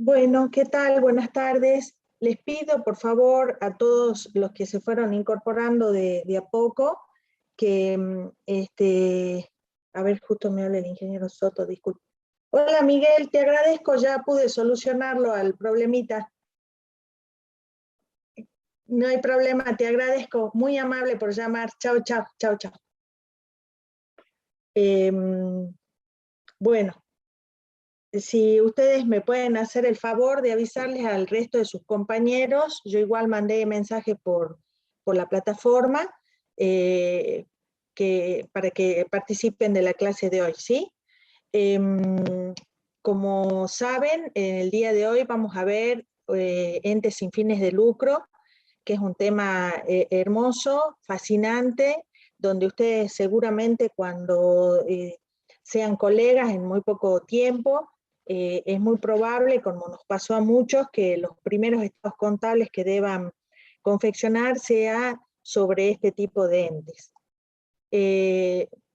Bueno, ¿qué tal? Buenas tardes. Les pido, por favor, a todos los que se fueron incorporando de a poco, que, a ver, justo me habla el ingeniero Soto, disculpe. Hola, Miguel, te agradezco, ya pude solucionarlo al problemita. No hay problema, te agradezco, muy amable por llamar. Chao, chao, chao, chao. Bueno. Si ustedes me pueden hacer el favor de avisarles al resto de sus compañeros, yo igual mandé mensaje por la plataforma para que participen de la clase de hoy, ¿sí? Como saben, en el día de hoy vamos a ver entes sin fines de lucro, que es un tema hermoso, fascinante, donde ustedes seguramente cuando sean colegas en muy poco tiempo, es muy probable, como nos pasó a muchos, que los primeros estados contables que deban confeccionar sea sobre este tipo de entes.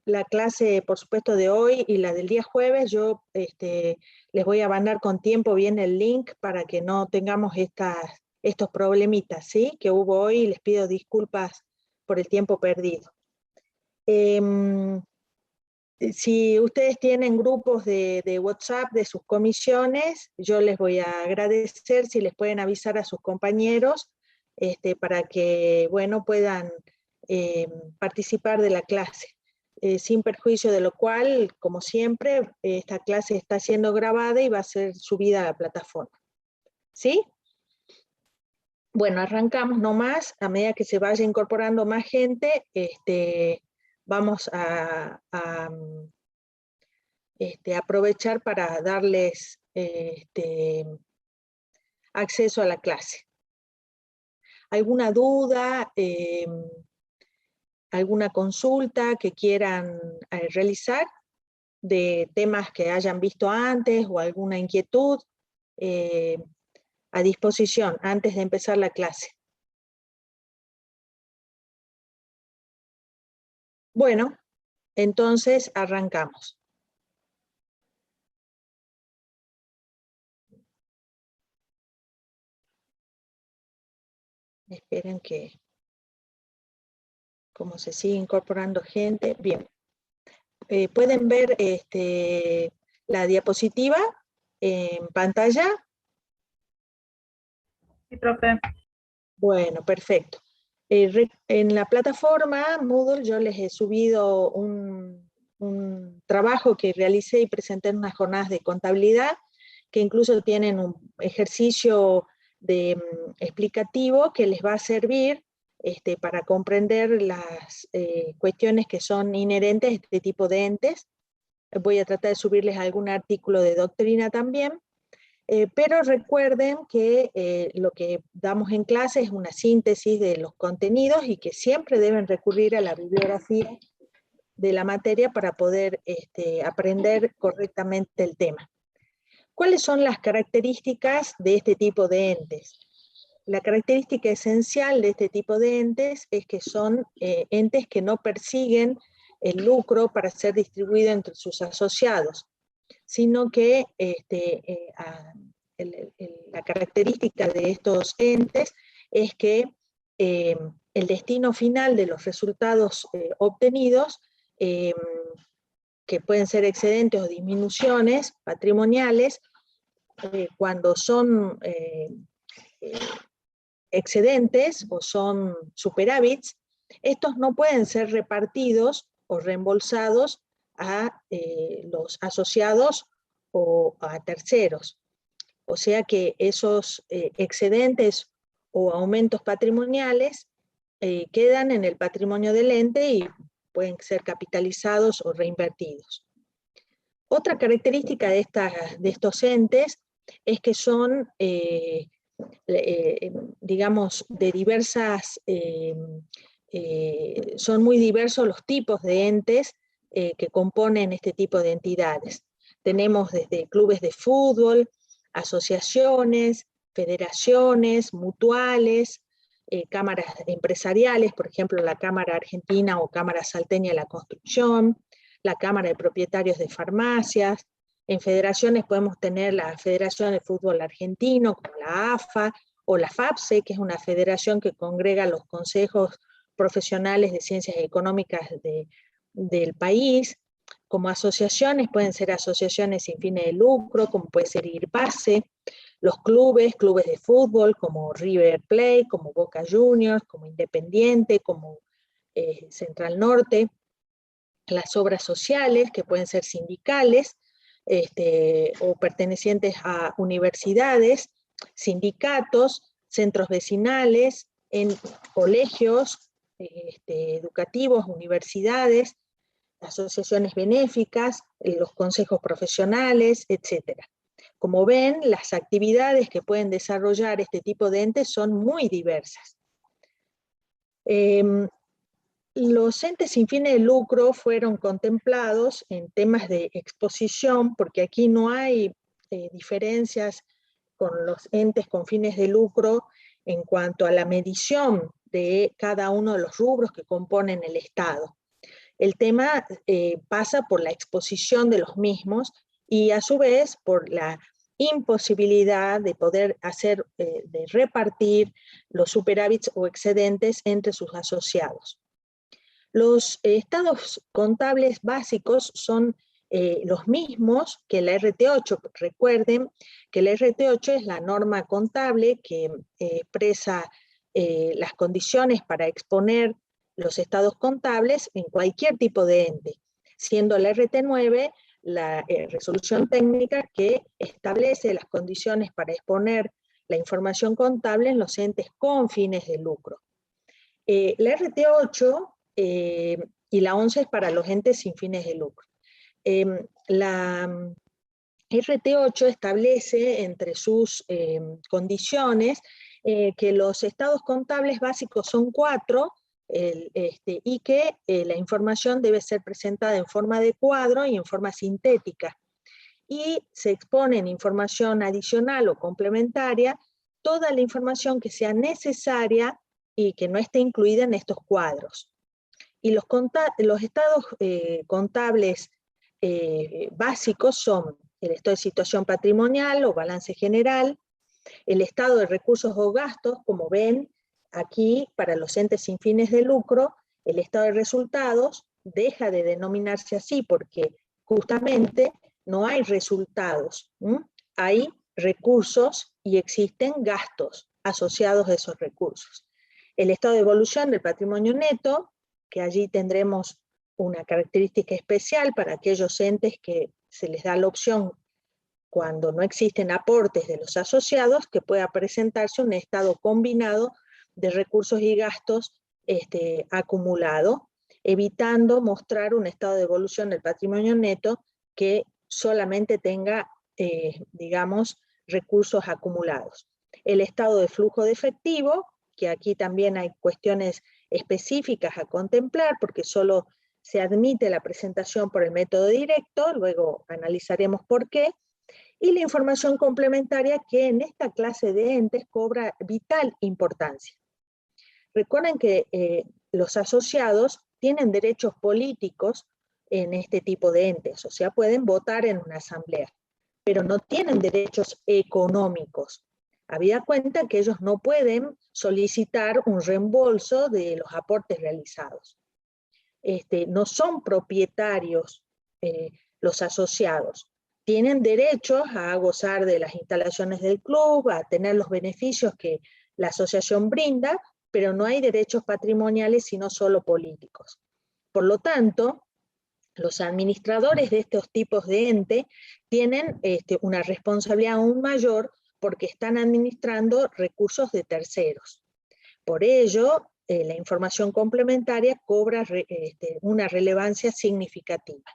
La clase, por supuesto, de hoy y la del día jueves, yo les voy a mandar con tiempo bien el link para que no tengamos estos problemitas, ¿sí? Que hubo hoy, y les pido disculpas por el tiempo perdido. Si ustedes tienen grupos de WhatsApp de sus comisiones, yo les voy a agradecer si les pueden avisar a sus compañeros para que, bueno, puedan participar de la clase. Sin perjuicio de lo cual, como siempre, esta clase está siendo grabada y va a ser subida a la plataforma. ¿Sí? Bueno, arrancamos nomás, a medida que se vaya incorporando más gente, vamos a aprovechar para darles acceso a la clase. ¿Alguna duda, alguna consulta que quieran realizar de temas que hayan visto antes o alguna inquietud? A disposición antes de empezar la clase. Bueno, entonces arrancamos. Esperen que, como se sigue incorporando gente, bien. ¿Pueden ver la diapositiva en pantalla? Sí, profe. Bueno, perfecto. En la plataforma Moodle yo les he subido un trabajo que realicé y presenté en unas jornadas de contabilidad, que incluso tienen un ejercicio explicativo que les va a servir para comprender las cuestiones que son inherentes a este tipo de entes. Voy a tratar de subirles algún artículo de doctrina también, pero recuerden que lo que damos en clase es una síntesis de los contenidos y que siempre deben recurrir a la bibliografía de la materia para poder aprender correctamente el tema. ¿Cuáles son las características de este tipo de entes? La característica esencial de este tipo de entes es que son entes que no persiguen el lucro para ser distribuido entre sus asociados, sino que la característica de estos entes es que el destino final de los resultados obtenidos, que pueden ser excedentes o disminuciones patrimoniales, cuando son excedentes o son superávits, estos no pueden ser repartidos o reembolsados a los asociados o a terceros. O sea que esos excedentes o aumentos patrimoniales quedan en el patrimonio del ente y pueden ser capitalizados o reinvertidos. Otra característica de estos entes es que son digamos, de diversas, son muy diversos los tipos de entes que componen este tipo de entidades. Tenemos desde clubes de fútbol, asociaciones, federaciones, mutuales, cámaras empresariales, por ejemplo, la Cámara Argentina o Cámara Salteña de la Construcción, la Cámara de Propietarios de Farmacias. En federaciones podemos tener la Federación de Fútbol Argentino, como la AFA, o la FAPSE, que es una federación que congrega los consejos profesionales de ciencias económicas del país. Como asociaciones pueden ser asociaciones sin fines de lucro, como puede ser IRPASE, los clubes de fútbol como River Plate, como Boca Juniors, como Independiente, como Central Norte, las obras sociales que pueden ser sindicales o pertenecientes a universidades, sindicatos, centros vecinales, en colegios educativos, universidades, asociaciones benéficas, los consejos profesionales, etc. Como ven, las actividades que pueden desarrollar este tipo de entes son muy diversas. Los entes sin fines de lucro fueron contemplados en temas de exposición, porque aquí no hay diferencias con los entes con fines de lucro en cuanto a la medición de cada uno de los rubros que componen el Estado. El tema pasa por la exposición de los mismos y a su vez por la imposibilidad de poder hacer, de repartir los superávits o excedentes entre sus asociados. Los estados contables básicos son los mismos que la RT8. Recuerden que la RT8 es la norma contable que expresa las condiciones para exponer los estados contables en cualquier tipo de ente, siendo la RT9 la resolución técnica que establece las condiciones para exponer la información contable en los entes con fines de lucro. La RT8 y la 11 es para los entes sin fines de lucro. La RT8 establece entre sus condiciones que los estados contables básicos son 4 y que la información debe ser presentada en forma de cuadro y en forma sintética. Y se expone en información adicional o complementaria toda la información que sea necesaria y que no esté incluida en estos cuadros. Y los estados contables básicos son el estado de situación patrimonial o balance general, el estado de recursos o gastos, como ven aquí para los entes sin fines de lucro, el estado de resultados deja de denominarse así porque justamente no hay resultados, hay recursos y existen gastos asociados a esos recursos. El estado de evolución del patrimonio neto, que allí tendremos una característica especial para aquellos entes que se les da la opción cuando no existen aportes de los asociados, que pueda presentarse un estado combinado de recursos y gastos acumulado, evitando mostrar un estado de evolución del patrimonio neto que solamente tenga, digamos, recursos acumulados. El estado de flujo de efectivo, que aquí también hay cuestiones específicas a contemplar, porque solo se admite la presentación por el método directo, luego analizaremos por qué, y la información complementaria que en esta clase de entes cobra vital importancia. Recuerden que los asociados tienen derechos políticos en este tipo de entes, o sea, pueden votar en una asamblea, pero no tienen derechos económicos. Habida cuenta que ellos no pueden solicitar un reembolso de los aportes realizados. No son propietarios los asociados. Tienen derechos a gozar de las instalaciones del club, a tener los beneficios que la asociación brinda, pero no hay derechos patrimoniales sino solo políticos. Por lo tanto, los administradores de estos tipos de ente tienen una responsabilidad aún mayor porque están administrando recursos de terceros. Por ello, la información complementaria cobra una relevancia significativa.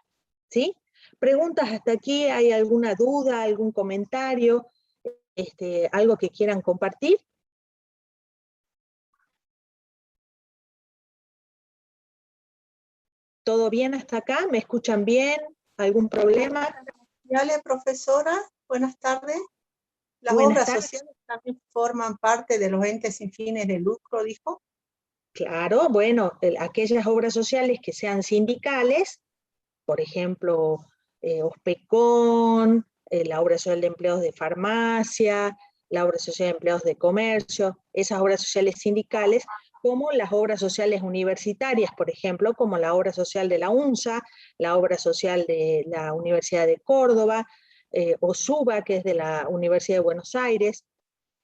¿Sí? ¿Preguntas hasta aquí? ¿Hay alguna duda, algún comentario? algo que quieran compartir. ¿Todo bien hasta acá? ¿Me escuchan bien? ¿Algún problema? Dale, profesora, buenas tardes. Las Buenas obras tardes. sociales también forman parte de los entes sin fines de lucro, dijo. Claro, bueno, aquellas obras sociales que sean sindicales, por ejemplo, OSPECON, la obra social de empleados de farmacia, la obra social de empleados de comercio, esas obras sociales sindicales, como las obras sociales universitarias, por ejemplo, como la obra social de la UNSA, la obra social de la Universidad de Córdoba, OSUBA, que es de la Universidad de Buenos Aires.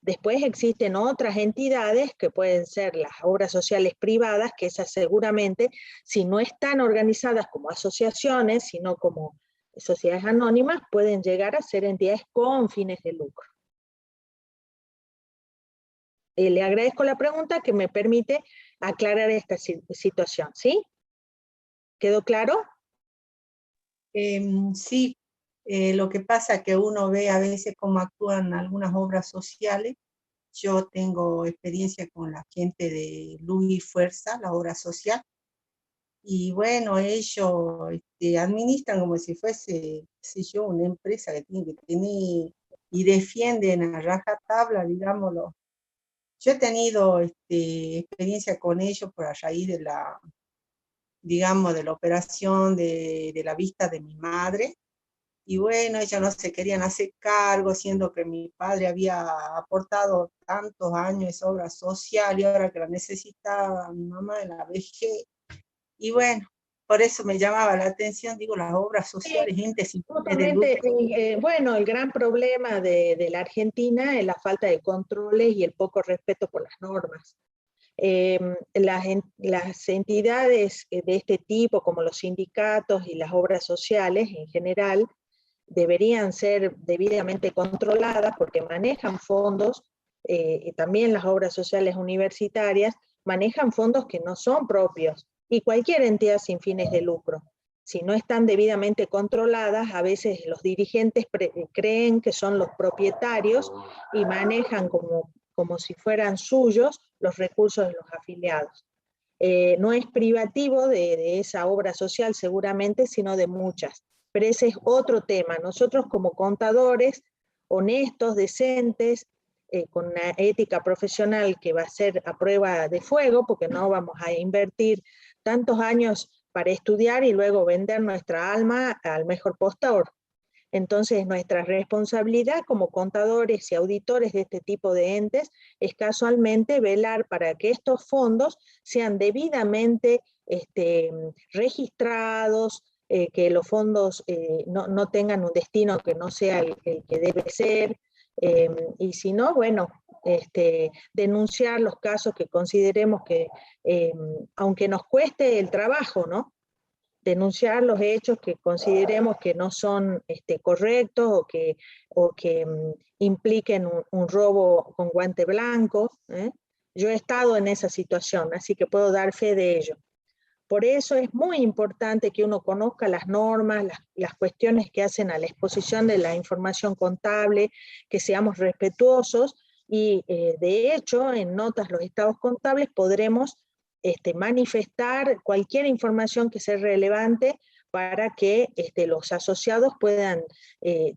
Después existen otras entidades que pueden ser las obras sociales privadas, que esas seguramente, si no están organizadas como asociaciones, sino como sociedades anónimas, pueden llegar a ser entidades con fines de lucro. Le agradezco la pregunta que me permite aclarar esta situación, ¿sí? ¿Quedó claro? Sí, lo que pasa es que uno ve a veces cómo actúan algunas obras sociales. Yo tengo experiencia con la gente de Luz y Fuerza, la obra social, y bueno, ellos administran como si fuese, qué sé yo, una empresa que tiene que tener y defienden a rajatabla, digámoslo. Yo he tenido experiencia con ellos por a raíz de la, digamos, de la operación de la vista de mi madre. Y bueno, ellos no se querían hacer cargo, siendo que mi padre había aportado tantos años esa obra social y ahora que la necesitaba mi mamá en la vejez. Y bueno, por eso me llamaba la atención, digo, las obras sociales, gente sin fines de Justamente, lucro. bueno, el gran problema de la Argentina es la falta de controles y el poco respeto por las normas. Las entidades de este tipo, como los sindicatos y las obras sociales en general, deberían ser debidamente controladas porque manejan fondos, y también las obras sociales universitarias manejan fondos que no son propios, y cualquier entidad sin fines de lucro. Si no están debidamente controladas, a veces los dirigentes creen que son los propietarios y manejan como si fueran suyos los recursos de los afiliados. No es privativo de esa obra social seguramente, sino de muchas. Pero ese es otro tema. Nosotros como contadores, honestos, decentes, con una ética profesional que va a ser a prueba de fuego, porque no vamos a invertir tantos años para estudiar y luego vender nuestra alma al mejor postor. Entonces, nuestra responsabilidad como contadores y auditores de este tipo de entes es casualmente velar para que estos fondos sean debidamente registrados, que los fondos no tengan un destino que no sea el que debe ser, y si no, bueno, denunciar los casos que consideremos que, aunque nos cueste el trabajo, ¿no? Denunciar los hechos que consideremos que no son correctos o que impliquen un robo con guante blanco. Yo he estado en esa situación, así que puedo dar fe de ello. Por eso es muy importante que uno conozca las normas, las cuestiones que hacen a la exposición de la información contable, que seamos respetuosos y de hecho en notas los estados contables podremos manifestar cualquier información que sea relevante para que los asociados puedan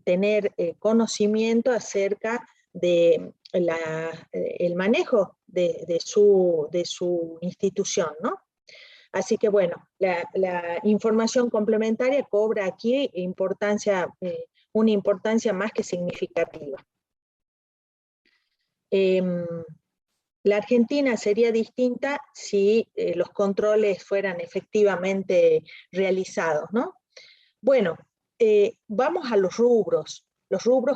tener conocimiento acerca de el manejo de su institución, ¿no? Así que bueno, la información complementaria cobra aquí una importancia más que significativa. La Argentina sería distinta si los controles fueran efectivamente realizados, ¿no? Bueno, vamos a los rubros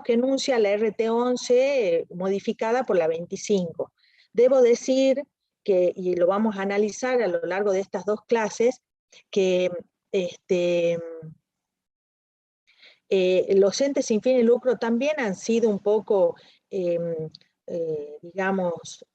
que enuncia la RT11 modificada por la 25. Debo decir que, y lo vamos a analizar a lo largo de estas dos clases, que los entes sin fin de lucro también han sido un poco, digamos,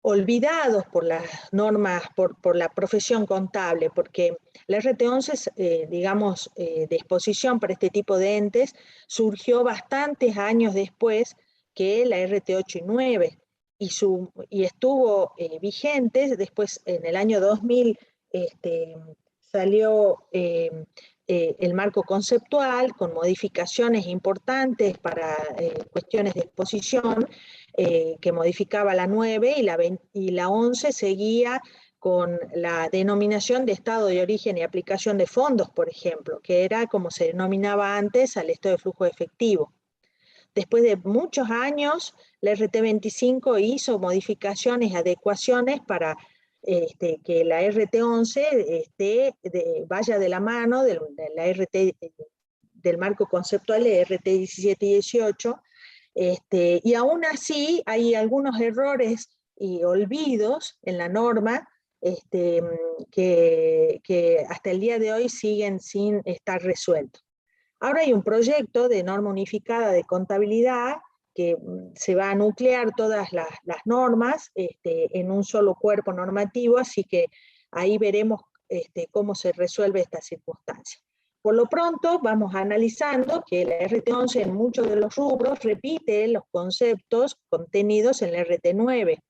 olvidados por las normas, por la profesión contable, porque la RT11, digamos, de exposición para este tipo de entes, surgió bastantes años después que la RT8 y 9, y estuvo vigente. Después, en el año 2000, salió el marco conceptual con modificaciones importantes para cuestiones de exposición, que modificaba la 9, y la 11 seguía con la denominación de estado de origen y aplicación de fondos, por ejemplo, que era como se denominaba antes al estado de flujo efectivo. Después de muchos años, la RT25 hizo modificaciones, adecuaciones para que la RT11 vaya de la mano de la RT, del marco conceptual de RT17 y 18, y aún así hay algunos errores y olvidos en la norma que hasta el día de hoy siguen sin estar resueltos. Ahora hay un proyecto de norma unificada de contabilidad que se va a nuclear todas las normas en un solo cuerpo normativo, así que ahí veremos cómo se resuelve esta circunstancia. Por lo pronto vamos analizando que la RT11 en muchos de los rubros repite los conceptos contenidos en la RT9.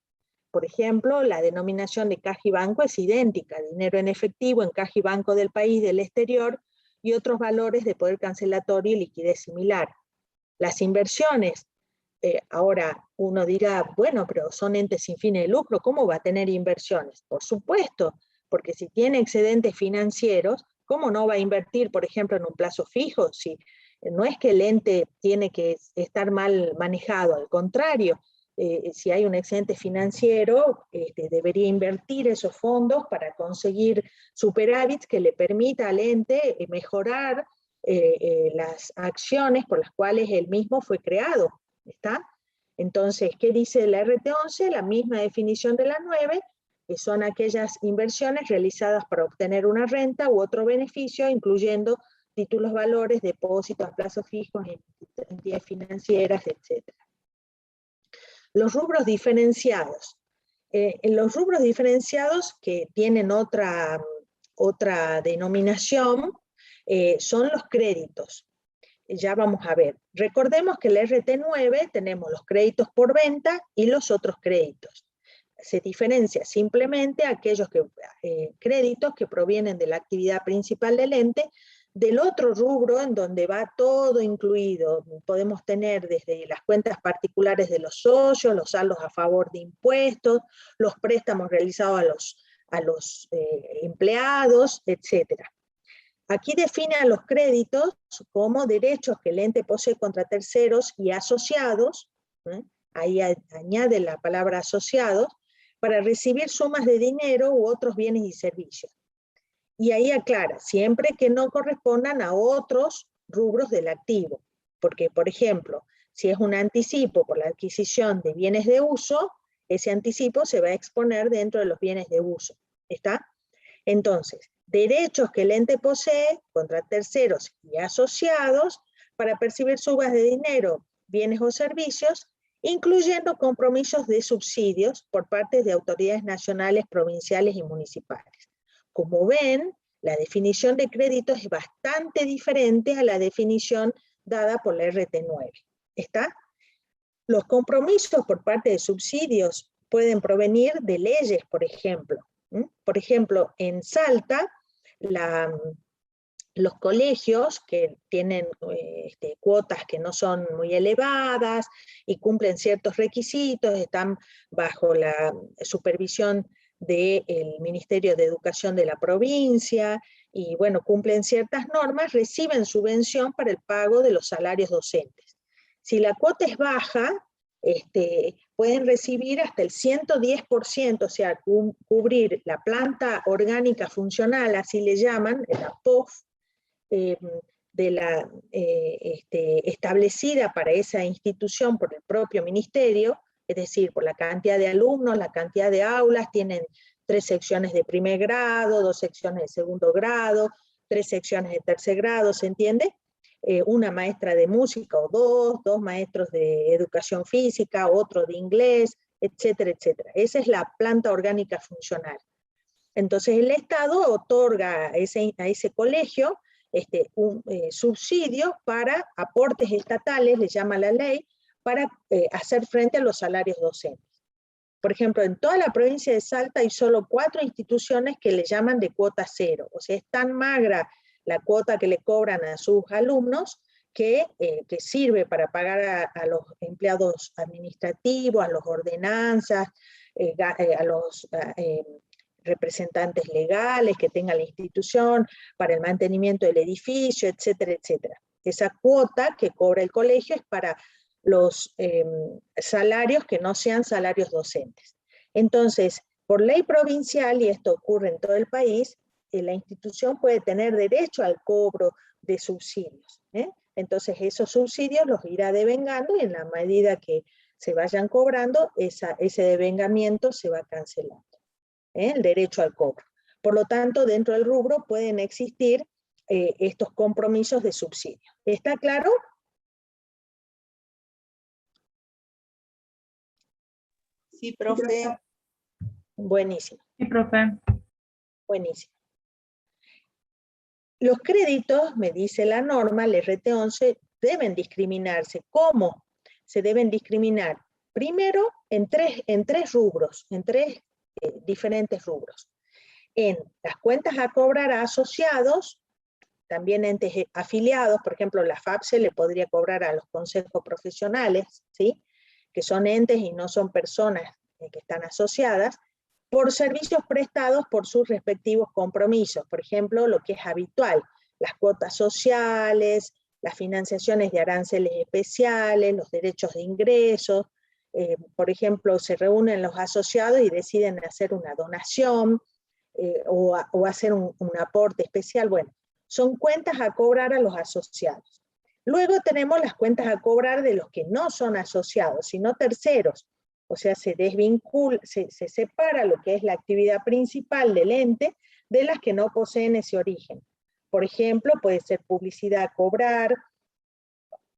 Por ejemplo, la denominación de caja y banco es idéntica: dinero en efectivo en caja y banco del país, del exterior, y otros valores de poder cancelatorio y liquidez similar. Las inversiones, ahora uno dirá, bueno, pero son entes sin fines de lucro, ¿cómo va a tener inversiones? Por supuesto, porque si tiene excedentes financieros, ¿cómo no va a invertir, por ejemplo, en un plazo fijo? Si no es que el ente tiene que estar mal manejado, al contrario, si hay un excedente financiero, debería invertir esos fondos para conseguir superávit que le permita al ente mejorar las acciones por las cuales él mismo fue creado. ¿Está? Entonces, ¿qué dice la RT11? La misma definición de la 9, que son aquellas inversiones realizadas para obtener una renta u otro beneficio, incluyendo títulos, valores, depósitos a plazos fijos, entidades financieras, etc. Los rubros diferenciados. En los rubros diferenciados, que tienen otra denominación, son los créditos. Ya vamos a ver. Recordemos que en la RT9 tenemos los créditos por venta y los otros créditos. Se diferencia simplemente aquellos créditos que provienen de la actividad principal del ente, del otro rubro en donde va todo incluido. Podemos tener desde las cuentas particulares de los socios, los saldos a favor de impuestos, los préstamos realizados a los empleados, etc. Aquí define a los créditos como derechos que el ente posee contra terceros y asociados, ahí añade la palabra asociados, para recibir sumas de dinero u otros bienes y servicios. Y ahí aclara, siempre que no correspondan a otros rubros del activo. Porque, por ejemplo, si es un anticipo por la adquisición de bienes de uso, ese anticipo se va a exponer dentro de los bienes de uso. ¿Está? Entonces, derechos que el ente posee contra terceros y asociados para percibir sumas de dinero, bienes o servicios, incluyendo compromisos de subsidios por parte de autoridades nacionales, provinciales y municipales. Como ven, la definición de crédito es bastante diferente a la definición dada por la RT9. ¿Está? Los compromisos por parte de subsidios pueden provenir de leyes, por ejemplo. Por ejemplo, en Salta, los colegios que tienen cuotas que no son muy elevadas y cumplen ciertos requisitos, están bajo la supervisión del Ministerio de Educación de la provincia, y bueno, cumplen ciertas normas, reciben subvención para el pago de los salarios docentes. Si la cuota es baja, pueden recibir hasta el 110%, o sea, cubrir la planta orgánica funcional, así le llaman, la POF, establecida para esa institución por el propio ministerio, es decir, por la cantidad de alumnos, la cantidad de aulas. Tienen 3 secciones de primer grado, 2 secciones de segundo grado, 3 secciones de tercer grado, ¿se entiende? Una maestra de música o 2 maestros de educación física, otro de inglés, etcétera, etcétera. Esa es la planta orgánica funcional. Entonces el Estado otorga a ese colegio un subsidio para aportes estatales, le llama la ley, para hacer frente a los salarios docentes. Por ejemplo, en toda la provincia de Salta hay solo 4 instituciones que le llaman de cuota cero. O sea, es tan magra la cuota que le cobran a sus alumnos que sirve para pagar a los empleados administrativos, a los ordenanzas, a los representantes legales que tenga la institución, para el mantenimiento del edificio, etcétera, etcétera. Esa cuota que cobra el colegio es para los salarios que no sean salarios docentes. Entonces, por ley provincial, y esto ocurre en todo el país, la institución puede tener derecho al cobro de subsidios. Entonces, esos subsidios los irá devengando y en la medida que se vayan cobrando, ese devengamiento se va cancelando. El derecho al cobro. Por lo tanto, dentro del rubro pueden existir estos compromisos de subsidio. ¿Está claro? Sí, profe. Buenísimo. Sí, profe. Buenísimo. Los créditos, me dice la norma, el RT11, deben discriminarse. ¿Cómo se deben discriminar? Primero, en tres rubros, en tres diferentes rubros. En las cuentas a cobrar a asociados, también entes afiliados, por ejemplo, la FAPSE le podría cobrar a los consejos profesionales, ¿sí?, que son entes y no son personas que están asociadas, por servicios prestados por sus respectivos compromisos. Por ejemplo, lo que es habitual, las cuotas sociales, las financiaciones de aranceles especiales, los derechos de ingresos. Por ejemplo, se reúnen los asociados y deciden hacer una donación o hacer un aporte especial. Bueno, son cuentas a cobrar a los asociados. Luego tenemos las cuentas a cobrar de los que no son asociados, sino terceros. O sea, se desvincula, se separa lo que es la actividad principal del ente de las que no poseen ese origen. Por ejemplo, puede ser publicidad a cobrar,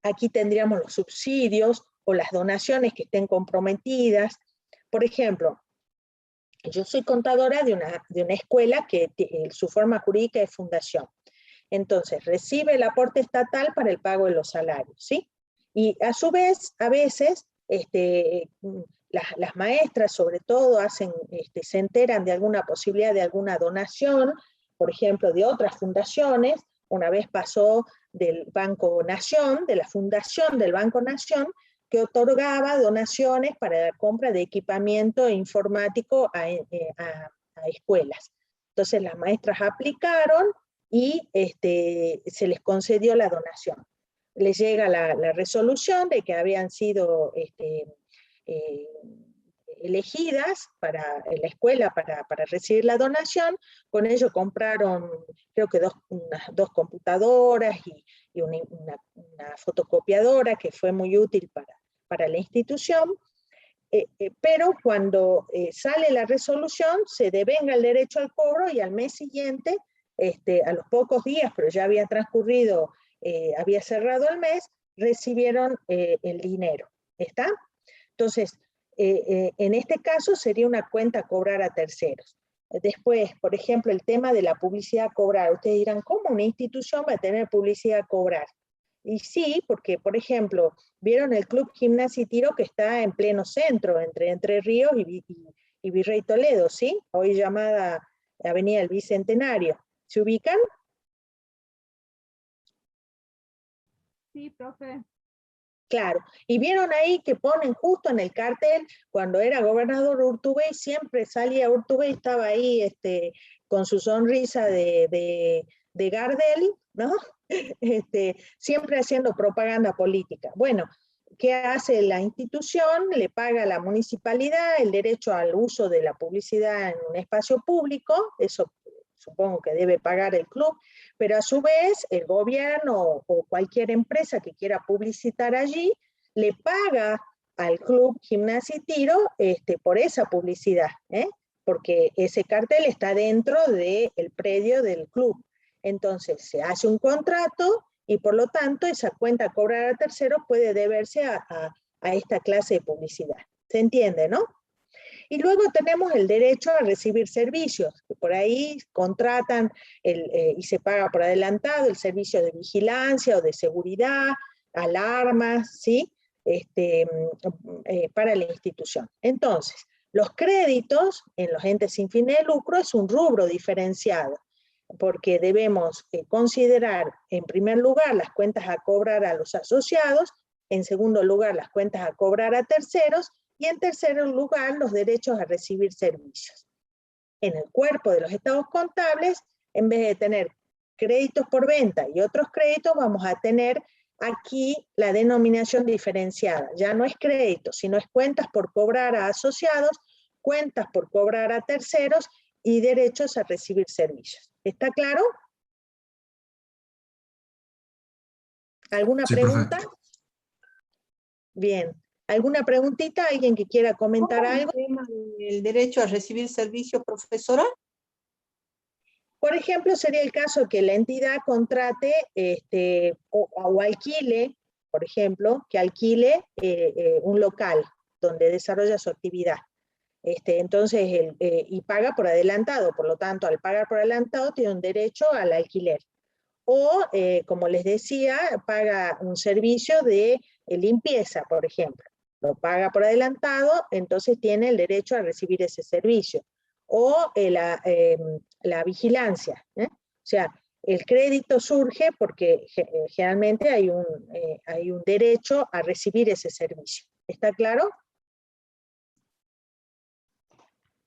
aquí tendríamos los subsidios o las donaciones que estén comprometidas. Por ejemplo, yo soy contadora de una escuela que su forma jurídica es fundación. Entonces, recibe el aporte estatal para el pago de los salarios, ¿sí? Y a su vez, a veces, las maestras, sobre todo, se enteran de alguna posibilidad de alguna donación, por ejemplo, de otras fundaciones. Una vez pasó del Banco Nación, de la fundación del Banco Nación, que otorgaba donaciones para la compra de equipamiento informático a escuelas. Entonces las maestras aplicaron y se les concedió la donación. Les llega la resolución de que habían sido elegidas para la escuela para recibir la donación. Con ello compraron, creo que dos computadoras y una fotocopiadora que fue muy útil para la institución. Pero cuando sale la resolución, se devenga el derecho al cobro y al mes siguiente, a los pocos días, pero ya había transcurrido, había cerrado el mes, recibieron el dinero. ¿Está? Entonces, en este caso sería una cuenta a cobrar a terceros. Después, por ejemplo, el tema de la publicidad a cobrar. Ustedes dirán, ¿cómo una institución va a tener publicidad a cobrar? Y sí, porque, por ejemplo, vieron el Club Gimnasia y Tiro que está en pleno centro, entre Entre Ríos y Virrey Toledo, ¿sí? Hoy llamada Avenida del Bicentenario. ¿Se ubican? Sí, profe. Claro, y vieron ahí que ponen justo en el cartel, cuando era gobernador Urtubey, siempre salía Urtubey, estaba ahí con su sonrisa de Gardel, ¿no? Siempre haciendo propaganda política. Bueno, ¿qué hace la institución? Le paga a la municipalidad el derecho al uso de la publicidad en un espacio público, eso supongo que debe pagar el club, pero a su vez el gobierno o cualquier empresa que quiera publicitar allí, le paga al Club Gimnasia y Tiro por esa publicidad, porque ese cartel está dentro del predio del club. Entonces se hace un contrato y por lo tanto esa cuenta a cobrar a terceros puede deberse a esta clase de publicidad. ¿Se entiende, no? Y luego tenemos el derecho a recibir servicios, que por ahí contratan y se paga por adelantado el servicio de vigilancia o de seguridad, alarmas, ¿sí? Para la institución. Entonces, los créditos en los entes sin fines de lucro es un rubro diferenciado, porque debemos considerar, en primer lugar, las cuentas a cobrar a los asociados, en segundo lugar, las cuentas a cobrar a terceros, y en tercer lugar, los derechos a recibir servicios. En el cuerpo de los estados contables, en vez de tener créditos por venta y otros créditos, vamos a tener aquí la denominación diferenciada. Ya no es crédito, sino es cuentas por cobrar a asociados, cuentas por cobrar a terceros y derechos a recibir servicios. ¿Está claro? ¿Alguna pregunta? Profe. Bien. ¿Alguna preguntita? ¿Alguien que quiera comentar algo? ¿El tema del derecho a recibir servicios, profesora? Por ejemplo, sería el caso que la entidad contrate o alquile, por ejemplo, que alquile un local donde desarrolla su actividad. Entonces, y paga por adelantado, por lo tanto, al pagar por adelantado tiene un derecho al alquiler. O, como les decía, paga un servicio de limpieza, por ejemplo. Lo paga por adelantado, entonces tiene el derecho a recibir ese servicio. O la vigilancia. O sea, el crédito surge porque generalmente hay un derecho a recibir ese servicio. ¿Está claro?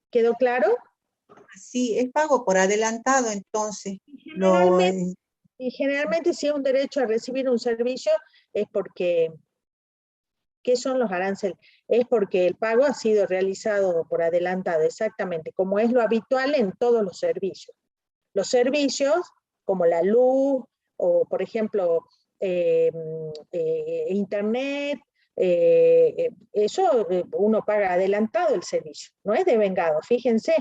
¿Quedó claro? Sí, es pago por adelantado, entonces. Y generalmente si hay un derecho a recibir un servicio es porque, ¿qué son los aranceles? Es porque el pago ha sido realizado por adelantado, exactamente, como es lo habitual en todos los servicios. Los servicios, como la luz, o por ejemplo, internet, eso uno paga adelantado el servicio, no es devengado, fíjense.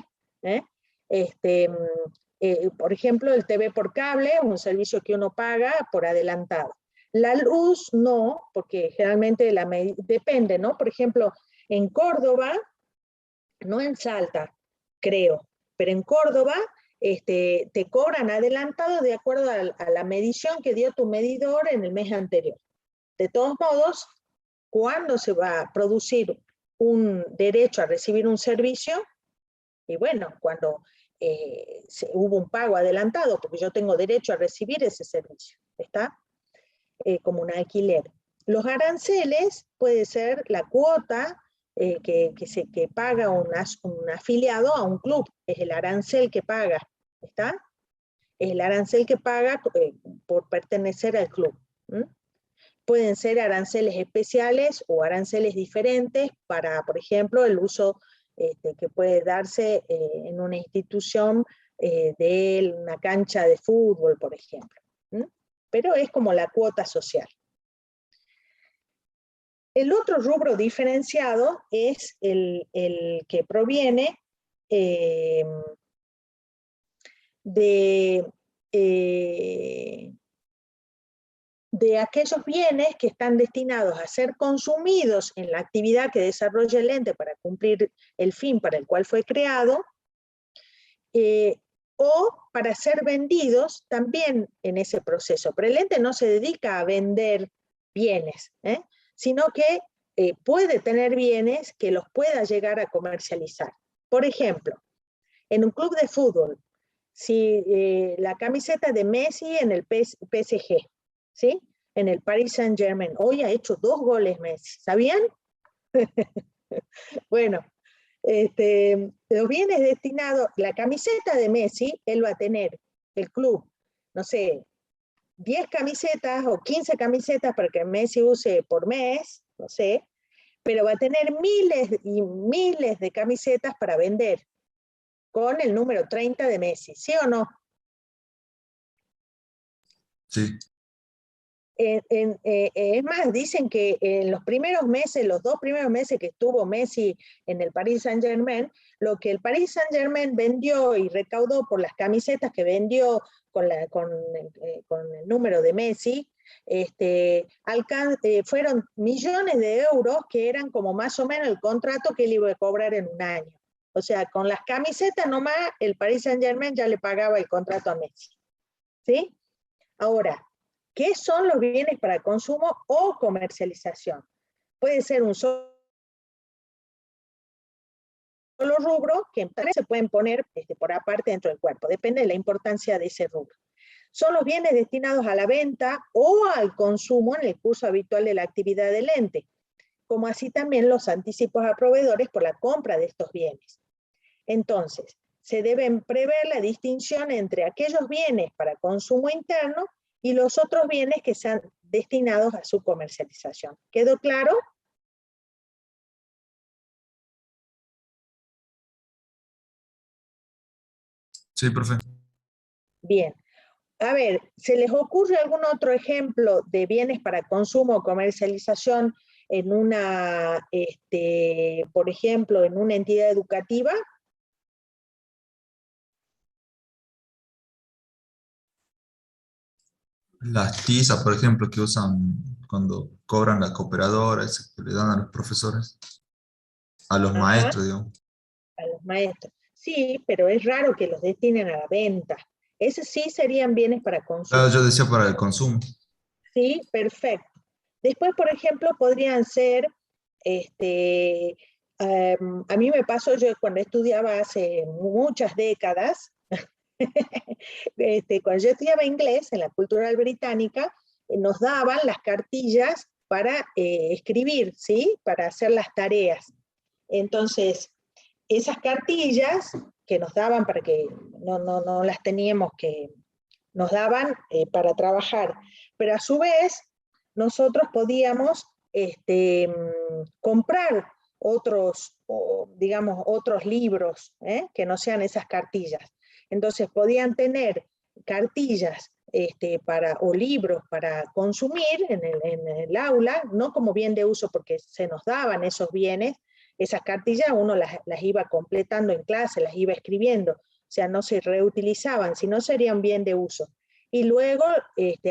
Por ejemplo, el TV por cable es un servicio que uno paga por adelantado. La luz no, porque generalmente depende, ¿no? Por ejemplo, en Córdoba, no en Salta, creo, pero en Córdoba te cobran adelantado de acuerdo a la medición que dio tu medidor en el mes anterior. De todos modos, ¿cuándo se va a producir un derecho a recibir un servicio? Y bueno, cuando hubo un pago adelantado, porque yo tengo derecho a recibir ese servicio, ¿está? Como un alquiler. Los aranceles puede ser la cuota que paga un afiliado a un club, es el arancel que paga, ¿está? Es el arancel que paga por pertenecer al club. Pueden ser aranceles especiales o aranceles diferentes para, por ejemplo, el uso que puede darse en una institución de una cancha de fútbol, por ejemplo. Pero es como la cuota social. El otro rubro diferenciado es el que proviene de aquellos bienes que están destinados a ser consumidos en la actividad que desarrolla el ente para cumplir el fin para el cual fue creado, o para ser vendidos también en ese proceso. Pero el ente no se dedica a vender bienes, sino que puede tener bienes que los pueda llegar a comercializar. Por ejemplo, en un club de fútbol, si la camiseta de Messi en el PSG, ¿sí? En el Paris Saint-Germain, hoy ha hecho 2 goles Messi, ¿sabían? Bueno, los bienes destinados, la camiseta de Messi, él va a tener, el club, no sé, 10 camisetas o 15 camisetas para que Messi use por mes, no sé, pero va a tener miles y miles de camisetas para vender con el número 30 de Messi, ¿sí o no? Sí. Es más, dicen que en los primeros meses, los 2 primeros meses que estuvo Messi en el Paris Saint-Germain, lo que el Paris Saint-Germain vendió y recaudó por las camisetas que vendió con el número de Messi, fueron millones de euros, que eran como más o menos el contrato que él iba a cobrar en un año. O sea, con las camisetas nomás, el Paris Saint-Germain ya le pagaba el contrato a Messi. ¿Sí? Ahora, ¿qué son los bienes para consumo o comercialización? Puede ser un solo rubro, que se pueden poner por aparte dentro del cuerpo, depende de la importancia de ese rubro. Son los bienes destinados a la venta o al consumo en el curso habitual de la actividad del ente, como así también los anticipos a proveedores por la compra de estos bienes. Entonces, se deben prever la distinción entre aquellos bienes para consumo interno y los otros bienes que sean destinados a su comercialización. ¿Quedó claro? Sí, profe. Bien. A ver, ¿se les ocurre algún otro ejemplo de bienes para consumo o comercialización en una, por ejemplo, en una entidad educativa? Las tizas, por ejemplo, que usan cuando cobran la cooperadora, ese que le dan a los profesores, a los maestros, digamos. A los maestros. Sí, pero es raro que los destinen a la venta. Esos sí serían bienes para consumo. Claro, yo decía para el consumo. Sí, perfecto. Después, por ejemplo, podrían ser, a mí me pasó, yo cuando estudiaba hace muchas décadas, cuando yo estudiaba inglés en la Cultural Británica, nos daban las cartillas para escribir, ¿sí? Para hacer las tareas. Entonces, esas cartillas que nos daban para que no las teníamos que, nos daban para trabajar, pero a su vez nosotros podíamos comprar otros, digamos, otros libros que no sean esas cartillas. Entonces podían tener cartillas o libros para consumir en el aula, no como bien de uso porque se nos daban esos bienes, esas cartillas uno las iba completando en clase, las iba escribiendo, o sea, no se reutilizaban, sino serían bien de uso. Y luego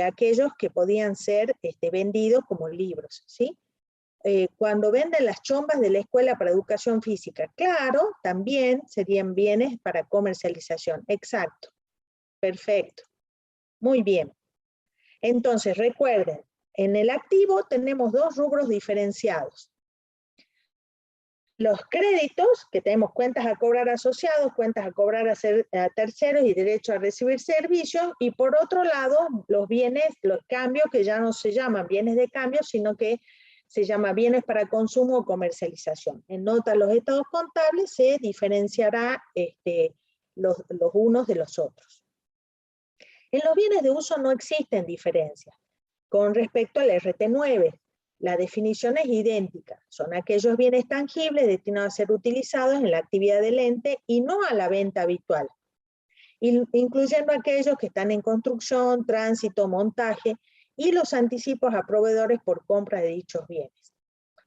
aquellos que podían ser vendidos como libros, ¿sí? Cuando venden las chombas de la Escuela para Educación Física, claro, también serían bienes para comercialización, exacto, perfecto, muy bien. Entonces, recuerden, en el activo tenemos 2 rubros diferenciados. Los créditos, que tenemos cuentas a cobrar asociados, cuentas a cobrar a terceros y derecho a recibir servicios, y por otro lado, los bienes, los cambios, que ya no se llaman bienes de cambio, sino que se llama bienes para consumo o comercialización. En nota de los estados contables se diferenciará los unos de los otros. En los bienes de uso no existen diferencias. Con respecto al RT9, la definición es idéntica. Son aquellos bienes tangibles destinados a ser utilizados en la actividad del ente y no a la venta habitual, incluyendo aquellos que están en construcción, tránsito, montaje y los anticipos a proveedores por compra de dichos bienes.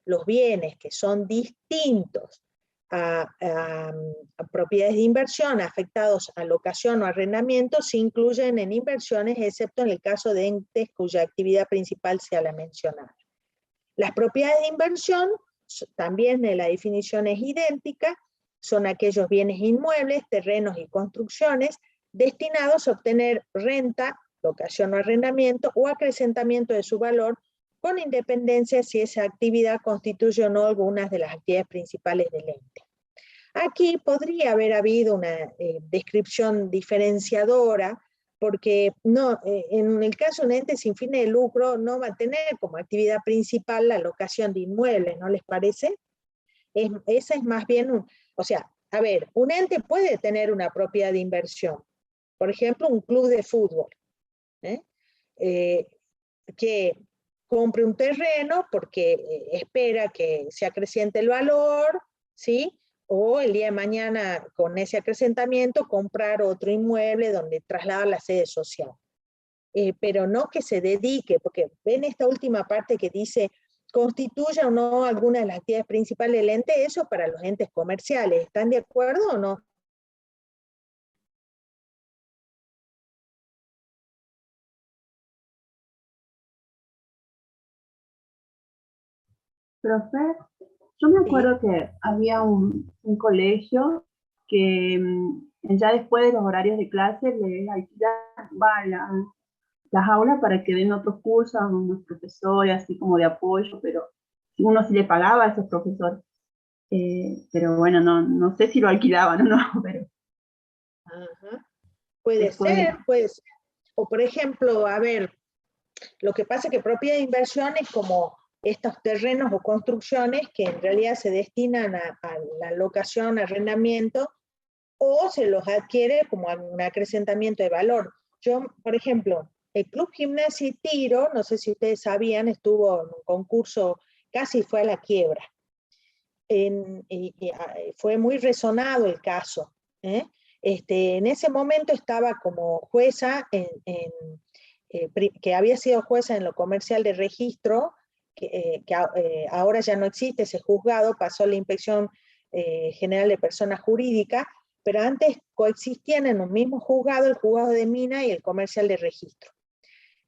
Los bienes que son distintos a propiedades de inversión afectados a locación o arrendamiento se incluyen en inversiones, excepto en el caso de entes cuya actividad principal sea la mencionada. Las propiedades de inversión, también la definición es idéntica, son aquellos bienes inmuebles, terrenos y construcciones destinados a obtener renta, locación o arrendamiento o acrecentamiento de su valor, con independencia si esa actividad constituye o no algunas de las actividades principales del ente. Aquí podría haber habido una descripción diferenciadora, porque no, en el caso de un ente sin fines de lucro no va a tener como actividad principal la locación de inmuebles, ¿no les parece? Esa es más bien, o sea, a ver, un ente puede tener una propiedad de inversión, por ejemplo, un club de fútbol, que compre un terreno porque espera que se acreciente el valor, ¿sí? O el día de mañana, con ese acrecentamiento, comprar otro inmueble donde trasladar la sede social. pero no que se dedique, porque ven esta última parte que dice, constituya o no alguna de las actividades principales del ente, eso para los entes comerciales, ¿están de acuerdo o no? Profe, yo me Sí. acuerdo que había un colegio que ya después de los horarios de clase le alquilaba las aulas para que den otros cursos a unos profesores, así como de apoyo, pero uno sí le pagaba a esos profesores. Pero bueno, no sé si lo alquilaban o no, pero Ajá. Puede después, ser, pues, o por ejemplo, a ver, lo que pasa es que propiedad de inversión es como estos terrenos o construcciones que en realidad se destinan a la locación, arrendamiento, o se los adquiere como un acrecentamiento de valor. Yo, por ejemplo, el Club Gimnasia y Tiro, no sé si ustedes sabían, estuvo en un concurso, casi fue a la quiebra. Fue muy resonado el caso. ¿eh? En ese momento estaba como jueza, que había sido jueza en lo comercial de registro, que ahora ya no existe ese juzgado, pasó a la Inspección General de Personas Jurídicas, pero antes coexistían en un mismo juzgado, el juzgado de Mina y el comercial de registro.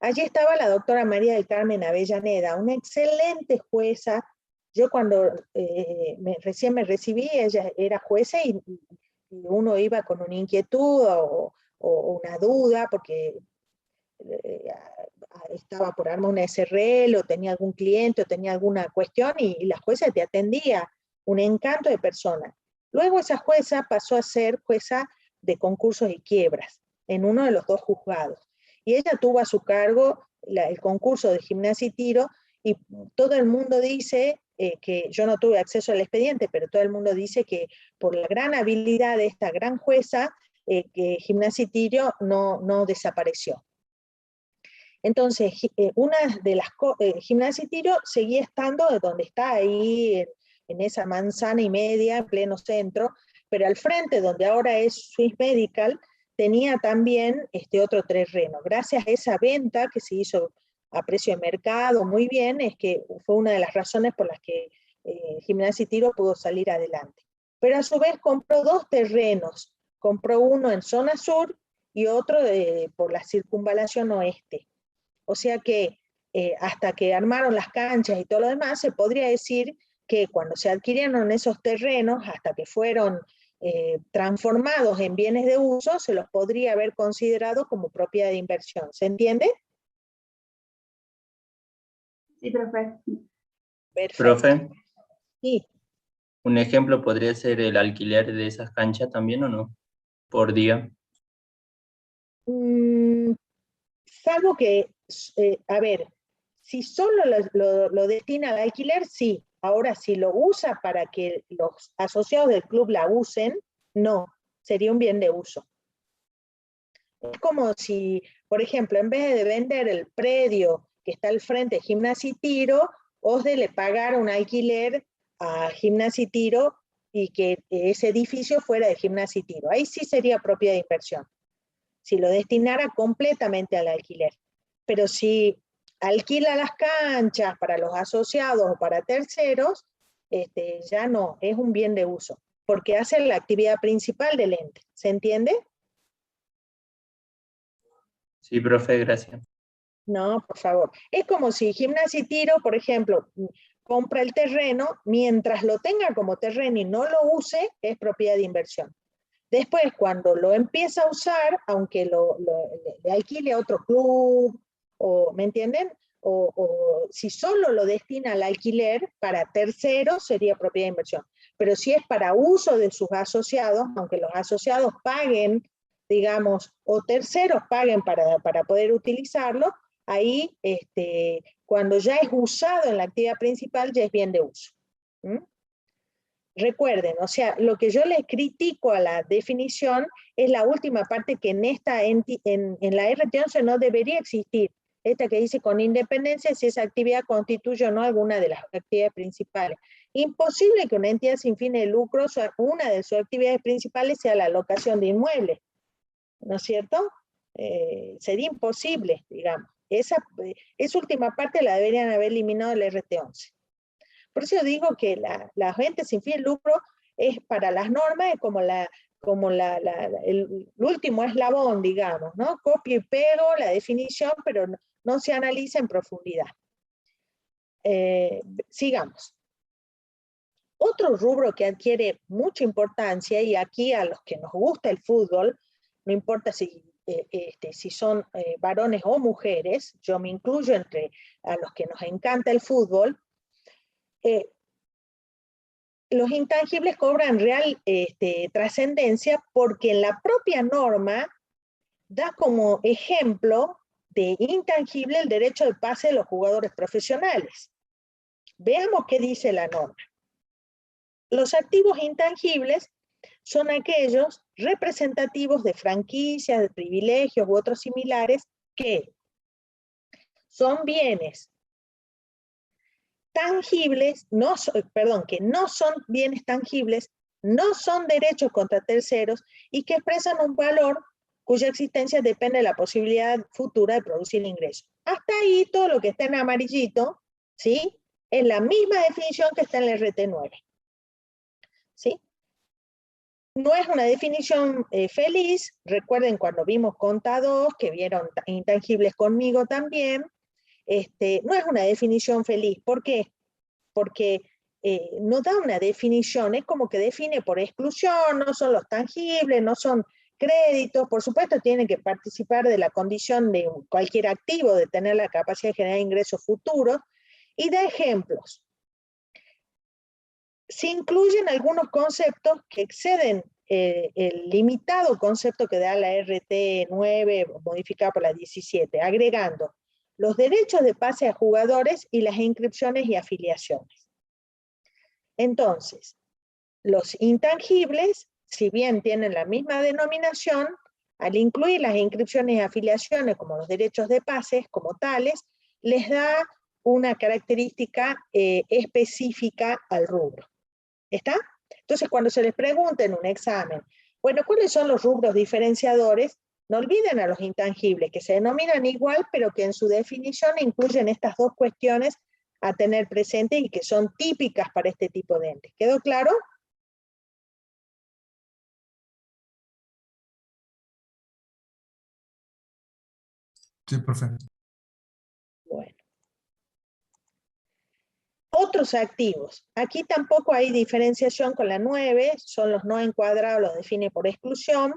Allí estaba la doctora María del Carmen Avellaneda, una excelente jueza. Yo cuando recién me recibí, ella era jueza y uno iba con una inquietud o una duda, porque estaba por armar una SRL o tenía algún cliente o tenía alguna cuestión y la jueza te atendía, un encanto de persona. Luego esa jueza pasó a ser jueza de concursos y quiebras en uno de los dos juzgados. Y ella tuvo a su cargo el concurso de Gimnasia y Tiro y todo el mundo dice que yo no tuve acceso al expediente, pero todo el mundo dice que por la gran habilidad de esta gran jueza, que Gimnasia y Tiro no desapareció. Entonces, una de las Gimnasia y Tiro seguía estando donde está ahí, en esa manzana y media, en pleno centro, pero al frente, donde ahora es Swiss Medical, tenía también otro terreno. Gracias a esa venta que se hizo a precio de mercado, muy bien, es que fue una de las razones por las que Gimnasia y Tiro pudo salir adelante. Pero a su vez compró dos terrenos, compró uno en zona sur y otro por la circunvalación oeste. O sea que hasta que armaron las canchas y todo lo demás, se podría decir que cuando se adquirieron esos terrenos, hasta que fueron transformados en bienes de uso, se los podría haber considerado como propiedad de inversión. ¿Se entiende? sí, profe. Perfecto. Profe, Sí. un ejemplo podría ser el alquiler de esas canchas también, ¿o no? Por día. Salvo que, a ver, si solo lo destina al alquiler, sí. Ahora, si lo usa para que los asociados del club la usen, no, sería un bien de uso. Es como si, por ejemplo, en vez de vender el predio que está al frente de Gimnasia y Tiro, OSDE le pagara un alquiler a Gimnasia y Tiro y que ese edificio fuera de Gimnasia y Tiro. Ahí sí sería propiedad de inversión, si lo destinara completamente al alquiler. Pero si alquila las canchas para los asociados o para terceros, ya no, es un bien de uso, porque hace la actividad principal del ente. ¿Se entiende? Sí, profe, gracias. No, por favor. Es como si Gimnasia y Tiro, por ejemplo, compra el terreno, mientras lo tenga como terreno y no lo use, es propiedad de inversión. Después, cuando lo empieza a usar, aunque le alquile a otro club, o, ¿me entienden? O si solo lo destina al alquiler para terceros, sería propiedad de inversión. Pero si es para uso de sus asociados, aunque los asociados paguen, digamos, o terceros paguen para poder utilizarlo, ahí, cuando ya es usado en la actividad principal, ya es bien de uso. ¿Mm? Recuerden, o sea, lo que yo les critico a la definición es la última parte que en la R11 no debería existir. Esta que dice con independencia si esa actividad constituye o no alguna de las actividades principales. Imposible que una entidad sin fines de lucro, una de sus actividades principales sea la locación de inmuebles, ¿no es cierto? sería imposible, digamos. Esa última parte la deberían haber eliminado del RT11. Por eso digo que la gente sin fin de lucro es para las normas, es como el último eslabón, digamos, ¿no? Copio y pego la definición, pero no se analiza en profundidad. Sigamos. Otro rubro que adquiere mucha importancia, y aquí a los que nos gusta el fútbol, no importa si son varones o mujeres, yo me incluyo entre a los que nos encanta el fútbol, los intangibles cobran real trascendencia porque en la propia norma da como ejemplo de intangible el derecho de pase de los jugadores profesionales. Veamos qué dice la norma. Los activos intangibles son aquellos representativos de franquicias, de privilegios u otros similares que son bienes tangibles, que no son bienes tangibles, no son derechos contra terceros y que expresan un valor cuya existencia depende de la posibilidad futura de producir ingresos. Hasta ahí todo lo que está en amarillito, ¿sí? Es la misma definición que está en el RT9. ¿Sí? No es una definición feliz. Recuerden cuando vimos Conta 2, que vieron intangibles conmigo también, no es una definición feliz. ¿Por qué? Porque no da una definición, es como que define por exclusión, no son los tangibles, no son créditos, por supuesto tienen que participar de la condición de cualquier activo, de tener la capacidad de generar ingresos futuros, y da ejemplos. Se incluyen algunos conceptos que exceden el limitado concepto que da la RT9 modificada por la 17, agregando los derechos de pase a jugadores y las inscripciones y afiliaciones. Entonces, los intangibles, si bien tienen la misma denominación, al incluir las inscripciones y afiliaciones como los derechos de pases como tales, les da una característica específica al rubro. ¿Está? Entonces, cuando se les pregunta en un examen, bueno, ¿cuáles son los rubros diferenciadores? No olviden a los intangibles, que se denominan igual, pero que en su definición incluyen estas dos cuestiones a tener presente y que son típicas para este tipo de entes. ¿Quedó claro? Sí, profe. Bueno. Otros activos. Aquí tampoco hay diferenciación con la 9, son los no encuadrados, los define por exclusión,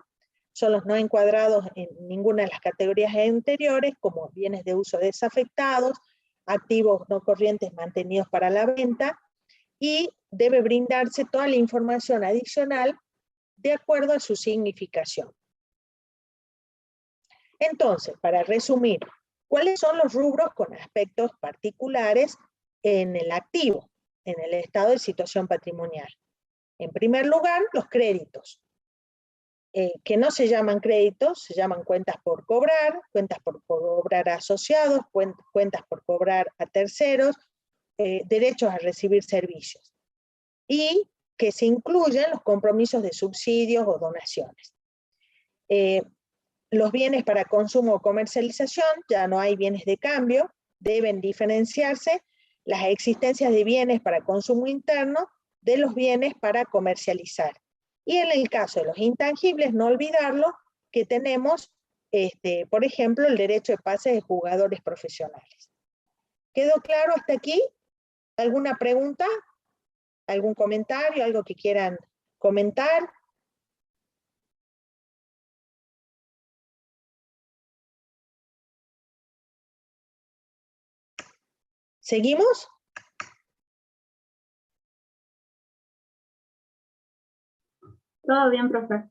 son los no encuadrados en ninguna de las categorías anteriores, como bienes de uso desafectados, activos no corrientes mantenidos para la venta, y debe brindarse toda la información adicional de acuerdo a su significación. Entonces, para resumir, ¿cuáles son los rubros con aspectos particulares en el activo, en el estado de situación patrimonial? En primer lugar, los créditos, que no se llaman créditos, se llaman cuentas por cobrar a asociados, cuentas por cobrar a terceros, derechos a recibir servicios, y que se incluyen los compromisos de subsidios o donaciones. Los bienes para consumo o comercialización, ya no hay bienes de cambio, deben diferenciarse las existencias de bienes para consumo interno de los bienes para comercializar. Y en el caso de los intangibles, no olvidarlo, que tenemos, por ejemplo, el derecho de pase de jugadores profesionales. ¿Quedó claro hasta aquí? ¿Alguna pregunta? ¿Algún comentario? ¿Algo que quieran comentar? ¿Seguimos? Todo bien, profe.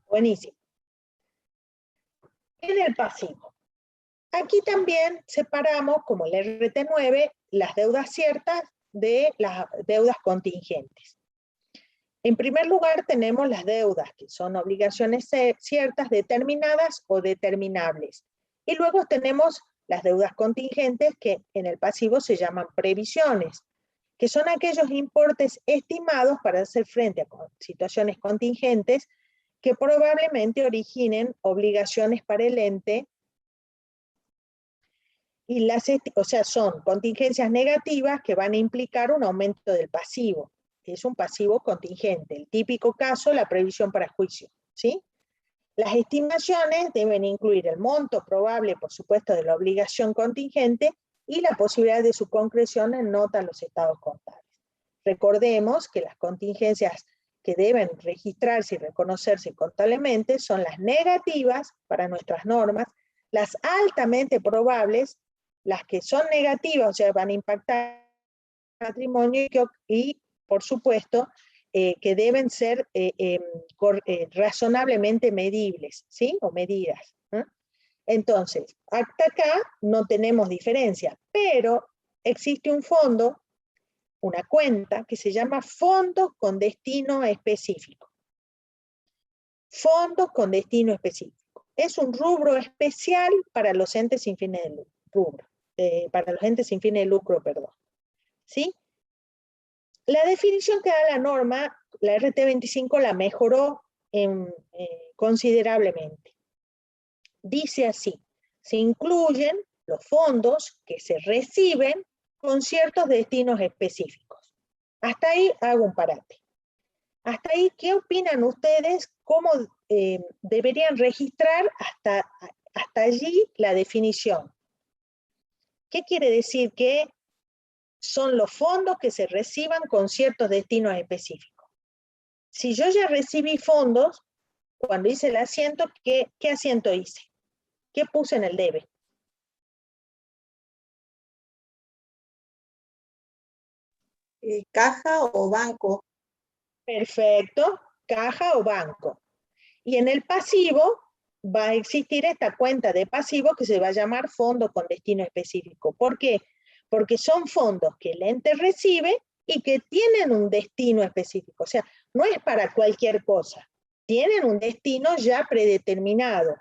Buenísimo. En el pasivo. Aquí también separamos, como el RT9, las deudas ciertas de las deudas contingentes. En primer lugar, tenemos las deudas, que son obligaciones ciertas, determinadas o determinables. Y luego tenemos las deudas contingentes, que en el pasivo se llaman previsiones, que son aquellos importes estimados para hacer frente a situaciones contingentes que probablemente originen obligaciones para el ente, y o sea, son contingencias negativas que van a implicar un aumento del pasivo. Es un pasivo contingente. El típico caso, la previsión para juicio, ¿sí? Las estimaciones deben incluir el monto probable, por supuesto, de la obligación contingente y la posibilidad de su concreción en nota a los estados contables. Recordemos que las contingencias que deben registrarse y reconocerse contablemente son las negativas para nuestras normas, las altamente probables, las que son negativas, o sea, van a impactar el patrimonio y por supuesto, que deben ser razonablemente medibles, ¿sí? O medidas. Entonces, hasta acá no tenemos diferencia, pero existe un fondo, una cuenta, que se llama fondos con destino específico. Fondos con destino específico. Es un rubro especial para los entes sin fines de lucro. Para los entes sin fines de lucro, perdón. ¿Sí? La definición que da la norma, la RT25 la mejoró considerablemente. Dice así: se incluyen los fondos que se reciben con ciertos destinos específicos. Hasta ahí hago un parate. Hasta ahí, ¿qué opinan ustedes? ¿Cómo deberían registrar hasta allí la definición? ¿Qué quiere decir? Que son los fondos que se reciban con ciertos destinos específicos. Si yo ya recibí fondos, cuando hice el asiento, ¿qué asiento hice? ¿Qué puse en el debe? Caja o banco. Perfecto, caja o banco. Y en el pasivo va a existir esta cuenta de pasivo que se va a llamar fondo con destino específico. ¿Por qué? Porque son fondos que el ente recibe y que tienen un destino específico. O sea, no es para cualquier cosa. Tienen un destino ya predeterminado.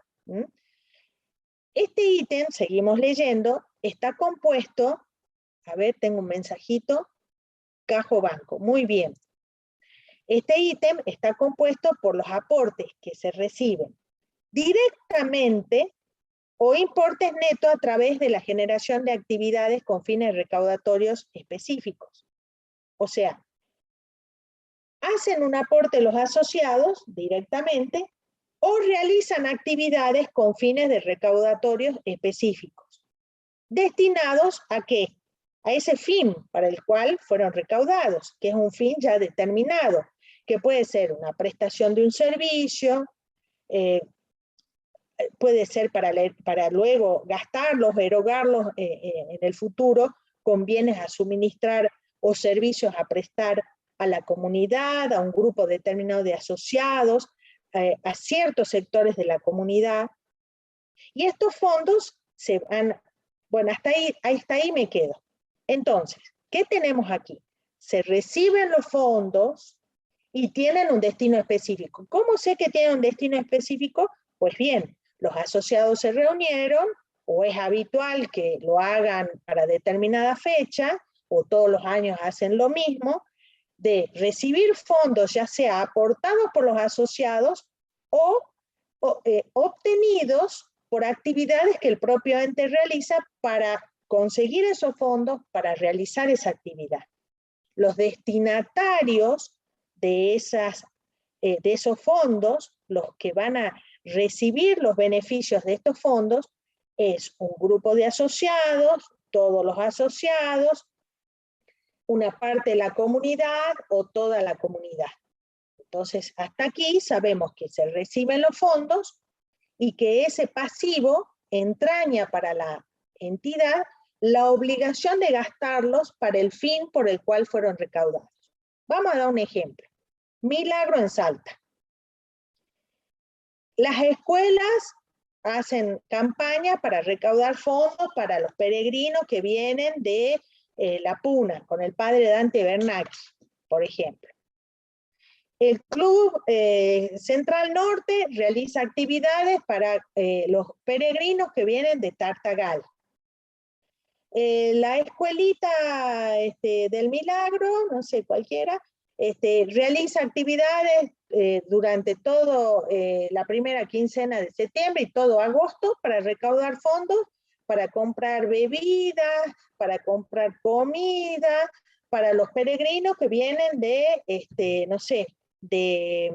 Este ítem, seguimos leyendo, está compuesto, a ver, tengo un mensajito, caja o banco. Muy bien. Este ítem está compuesto por los aportes que se reciben directamente o importes netos a través de la generación de actividades con fines recaudatorios específicos. O sea, hacen un aporte los asociados directamente o realizan actividades con fines de recaudatorios específicos. ¿Destinados a qué? A ese fin para el cual fueron recaudados, que es un fin ya determinado, que puede ser una prestación de un servicio, puede ser para luego gastarlos, erogarlos en el futuro con bienes a suministrar o servicios a prestar a la comunidad, a un grupo determinado de asociados, a ciertos sectores de la comunidad. Y estos fondos se van, bueno, hasta ahí me quedo. Entonces, ¿qué tenemos aquí? Se reciben los fondos y tienen un destino específico. ¿Cómo sé que tienen un destino específico? Pues bien, los asociados se reunieron, o es habitual que lo hagan para determinada fecha, o todos los años hacen lo mismo, de recibir fondos, ya sea aportados por los asociados o obtenidos por actividades que el propio ente realiza para conseguir esos fondos para realizar esa actividad. Los destinatarios de esos fondos, los que van a recibir los beneficios de estos fondos, es un grupo de asociados, todos los asociados, una parte de la comunidad o toda la comunidad. Entonces, hasta aquí sabemos que se reciben los fondos y que ese pasivo entraña para la entidad la obligación de gastarlos para el fin por el cual fueron recaudados. Vamos a dar un ejemplo. Milagro en Salta. Las escuelas hacen campaña para recaudar fondos para los peregrinos que vienen de La Puna, con el padre Dante Bernacchi, por ejemplo. El Club Central Norte realiza actividades para los peregrinos que vienen de Tartagal. La escuelita del Milagro, no sé, cualquiera, realiza actividades durante todo la primera quincena de septiembre y todo agosto para recaudar fondos, para comprar bebidas, para comprar comida, para los peregrinos que vienen de, no sé, de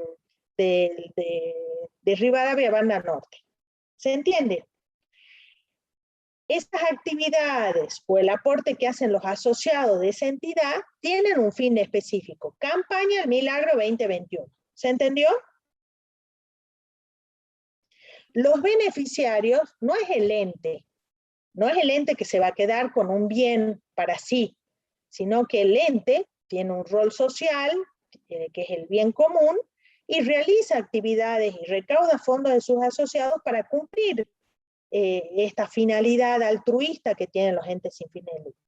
Rivadavia, Banda Norte. ¿Se entiende? Estas actividades o el aporte que hacen los asociados de esa entidad tienen un fin específico. Campaña El Milagro 2021. ¿Se entendió? Los beneficiarios no es el ente que se va a quedar con un bien para sí, sino que el ente tiene un rol social, que es el bien común, y realiza actividades y recauda fondos de sus asociados para cumplir esta finalidad altruista que tienen los entes sin fines de lucro.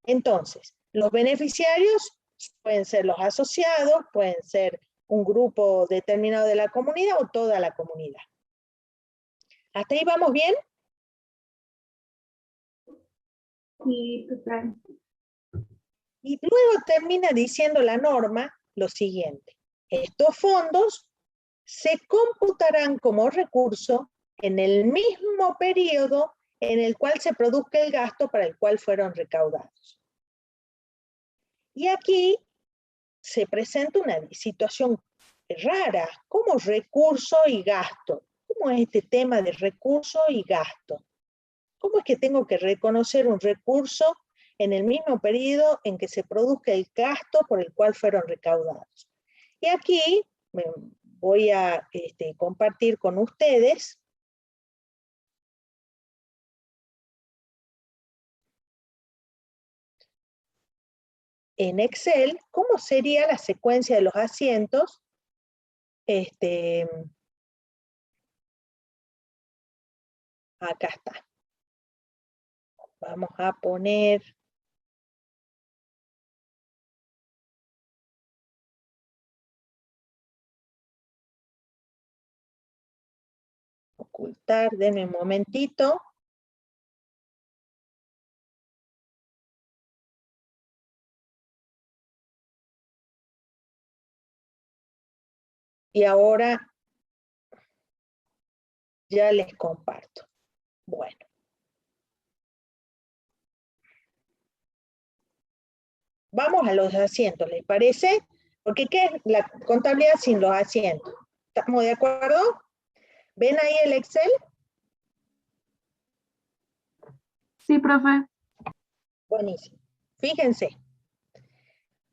Entonces, los beneficiarios pueden ser los asociados, pueden ser un grupo determinado de la comunidad o toda la comunidad. ¿Hasta ahí vamos bien? Sí, total. Y luego termina diciendo la norma lo siguiente: estos fondos se computarán como recurso en el mismo periodo en el cual se produzca el gasto para el cual fueron recaudados. Y aquí se presenta una situación rara, como recurso y gasto. ¿Cómo es este tema de recurso y gasto? ¿Cómo es que tengo que reconocer un recurso en el mismo periodo en que se produzca el gasto por el cual fueron recaudados? Y aquí voy a compartir con ustedes en Excel cómo sería la secuencia de los asientos. Acá está. Vamos a poner ocultar, denme un momentito. Y ahora ya les comparto. Bueno. Vamos a los asientos, ¿les parece? Porque ¿qué es la contabilidad sin los asientos? ¿Estamos de acuerdo? ¿Ven ahí el Excel? Sí, profe. Buenísimo. Fíjense.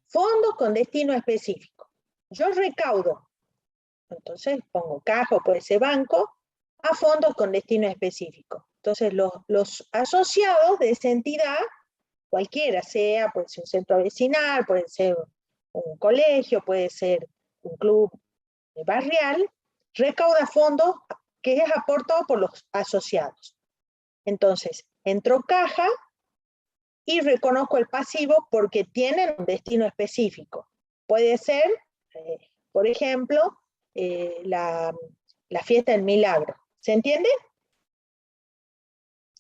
Fondos con destino específico. Yo recaudo, entonces pongo caja o puede ser banco, a fondos con destino específico. Entonces los asociados de esa entidad, cualquiera sea, puede ser un centro vecinal, puede ser un colegio, puede ser un club barrial, recauda fondos que es aportado por los asociados. Entonces, entro caja y reconozco el pasivo porque tienen un destino específico. Puede ser, por ejemplo, la fiesta del milagro. ¿Se entiende?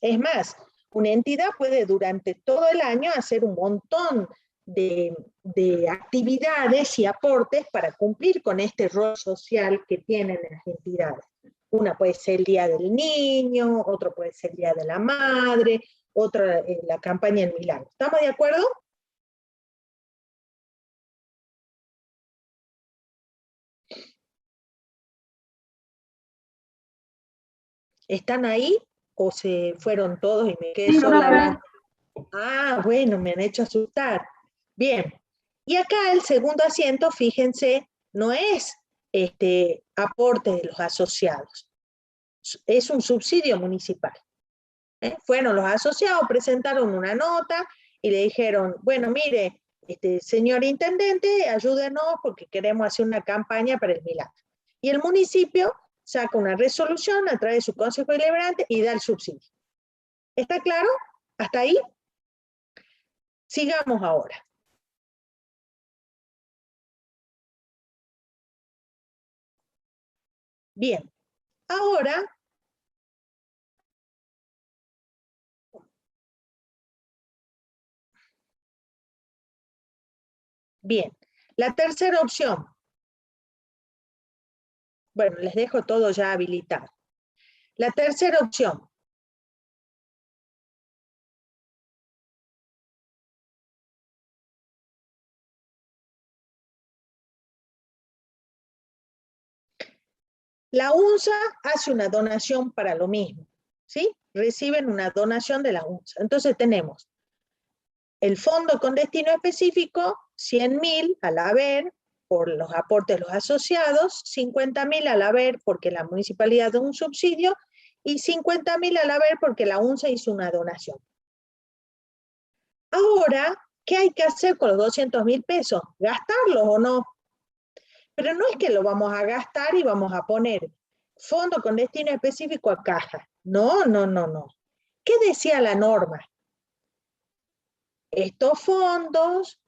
Es más, una entidad puede durante todo el año hacer un montón de actividades y aportes para cumplir con este rol social que tienen las entidades. Una puede ser el Día del Niño, otro puede ser el Día de la Madre, otra la campaña del milagro. ¿Estamos de acuerdo? ¿Están ahí o se fueron todos y me quedé Sí, sola profe. hablando? Ah, bueno, me han hecho asustar. Bien, y acá el segundo asiento, fíjense, no es aporte de los asociados, es un subsidio municipal. Fueron los asociados, presentaron una nota y le dijeron, bueno, mire, señor intendente, ayúdenos porque queremos hacer una campaña para el milagro. Y el municipio saca una resolución a través de su consejo deliberante y da el subsidio. ¿Está claro? ¿Hasta ahí? Sigamos ahora. Bien, ahora bien, la tercera opción. Bueno, les dejo todo ya habilitado. La tercera opción. La UNSA hace una donación para lo mismo, ¿sí? Reciben una donación de la UNSA. Entonces tenemos el fondo con destino específico, 100.000 al haber por los aportes de los asociados, 50.000 al haber porque la municipalidad da un subsidio y 50.000 al haber porque la UNSA hizo una donación. Ahora, ¿qué hay que hacer con los 200.000 pesos? ¿Gastarlos o no? Pero no es que lo vamos a gastar y vamos a poner fondo con destino específico a caja. No, no, no, no. ¿Qué decía la norma? Estos fondos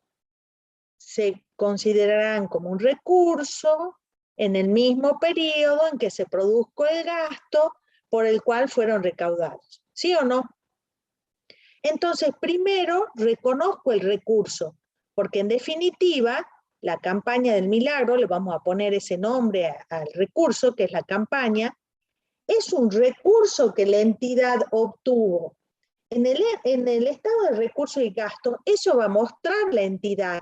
se considerarán como un recurso en el mismo periodo en que se produjo el gasto por el cual fueron recaudados. ¿Sí o no? Entonces, primero reconozco el recurso, porque en definitiva, la campaña del milagro, le vamos a poner ese nombre al recurso, que es la campaña, es un recurso que la entidad obtuvo. En el estado de recursos y gastos, eso va a mostrar la entidad.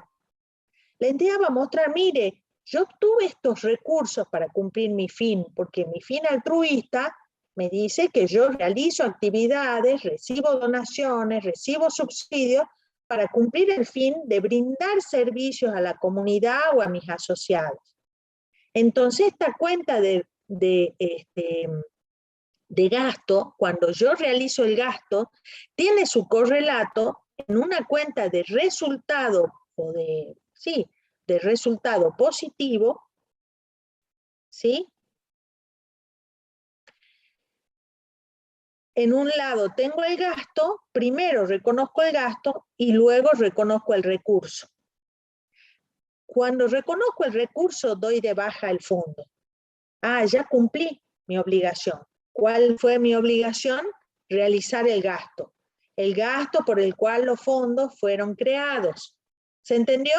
La entidad va a mostrar, mire, yo obtuve estos recursos para cumplir mi fin, porque mi fin altruista me dice que yo realizo actividades, recibo donaciones, recibo subsidios para cumplir el fin de brindar servicios a la comunidad o a mis asociados. Entonces, esta cuenta de gasto, cuando yo realizo el gasto, tiene su correlato en una cuenta de resultado o de resultado positivo, ¿sí? En un lado tengo el gasto, primero reconozco el gasto y luego reconozco el recurso. Cuando reconozco el recurso, doy de baja el fondo. Ah, ya cumplí mi obligación. ¿Cuál fue mi obligación? Realizar el gasto. El gasto por el cual los fondos fueron creados. ¿Se entendió?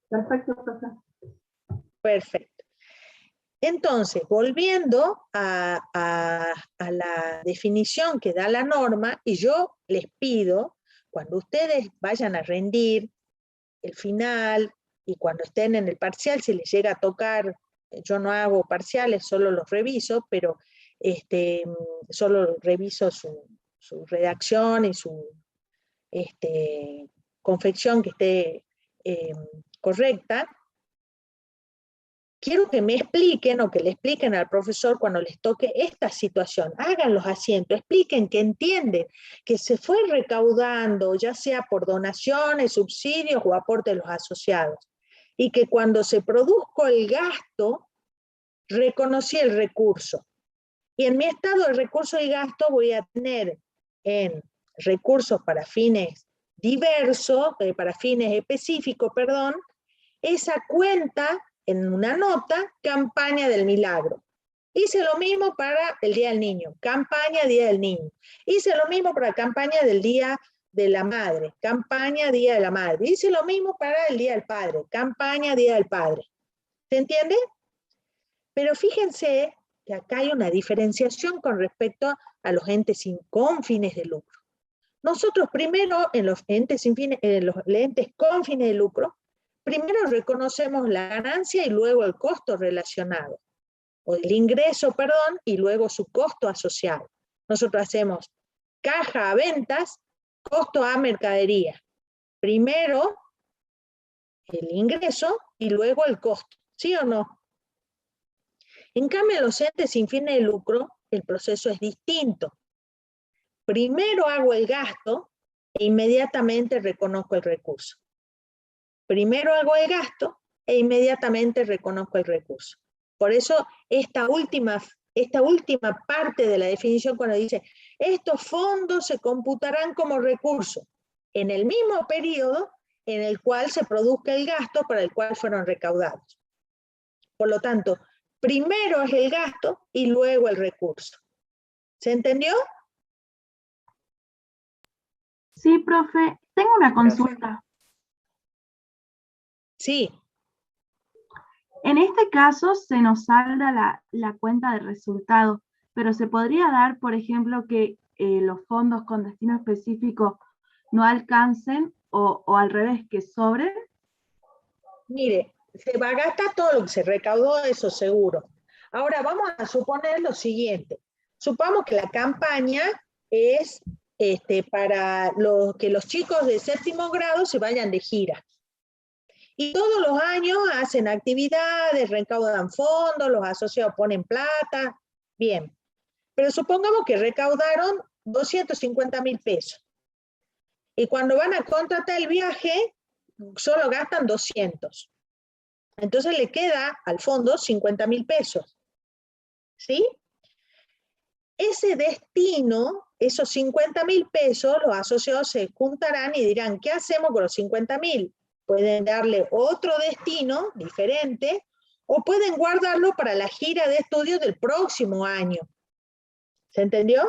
Perfecto, profe. Perfecto. Entonces, volviendo a la definición que da la norma, y yo les pido, cuando ustedes vayan a rendir el final, y cuando estén en el parcial, si les llega a tocar, yo no hago parciales, solo los reviso, pero solo reviso su redacción y su confección que esté correcta. Quiero que me expliquen o que le expliquen al profesor cuando les toque esta situación. Hagan los asientos, expliquen que entienden que se fue recaudando, ya sea por donaciones, subsidios o aportes de los asociados. Y que cuando se produjo el gasto, reconocí el recurso. Y en mi estado de recursos y gasto voy a tener en recursos para fines diversos, para fines específicos, perdón, esa cuenta en una nota, campaña del milagro. Hice lo mismo para el Día del Niño, campaña Día del Niño. Hice lo mismo para la campaña del Día de la Madre, campaña Día de la Madre. Hice lo mismo para el Día del Padre, campaña Día del Padre. ¿Se entiende? Pero fíjense que acá hay una diferenciación con respecto a los entes con fines de lucro. Nosotros primero, en los entes con fines de lucro, primero reconocemos la ganancia y luego el costo relacionado, o el ingreso, perdón, y luego su costo asociado. Nosotros hacemos caja a ventas, costo a mercadería. Primero el ingreso y luego el costo, ¿sí o no? En cambio, en los entes sin fines de lucro, el proceso es distinto. Primero hago el gasto e inmediatamente reconozco el recurso. Primero hago el gasto e inmediatamente reconozco el recurso. Por eso esta última parte de la definición cuando dice estos fondos se computarán como recursos en el mismo periodo en el cual se produzca el gasto para el cual fueron recaudados. Por lo tanto, primero es el gasto y luego el recurso. ¿Se entendió? Sí, profe. Tengo una consulta. Sí. En este caso se nos salda la cuenta de resultados, pero se podría dar, por ejemplo, que los fondos con destino específico no alcancen o al revés, que sobren. Mire, se va a gastar todo lo que se recaudó, eso seguro. Ahora vamos a suponer lo siguiente. Supongamos que la campaña es para que los chicos de 7º grado se vayan de gira. Y todos los años hacen actividades, recaudan fondos, los asociados ponen plata, bien. Pero supongamos que recaudaron 250.000 pesos. Y cuando van a contratar el viaje, solo gastan 200. Entonces le queda al fondo 50.000 pesos. ¿Sí? Ese destino, esos 50.000 pesos, los asociados se juntarán y dirán, ¿qué hacemos con los 50.000? Pueden darle otro destino diferente o pueden guardarlo para la gira de estudios del próximo año. ¿Se entendió?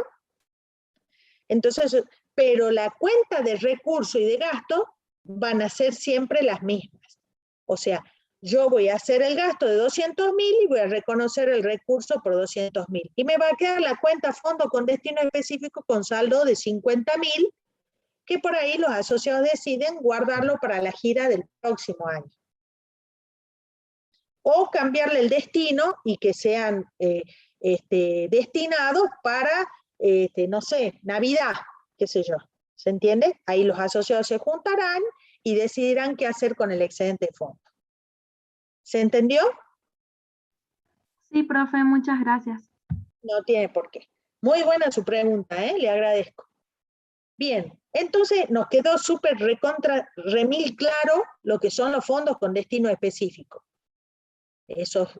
Entonces, pero la cuenta de recurso y de gasto van a ser siempre las mismas. O sea, yo voy a hacer el gasto de 200.000 y voy a reconocer el recurso por 200.000. Y me va a quedar la cuenta fondo con destino específico con saldo de 50.000, que por ahí los asociados deciden guardarlo para la gira del próximo año. O cambiarle el destino y que sean destinados para, no sé, Navidad, qué sé yo. ¿Se entiende? Ahí los asociados se juntarán y decidirán qué hacer con el excedente de fondo. ¿Se entendió? Sí, profe, muchas gracias. No tiene por qué. Muy buena su pregunta, le agradezco. Bien, entonces nos quedó súper remil claro lo que son los fondos con destino específico.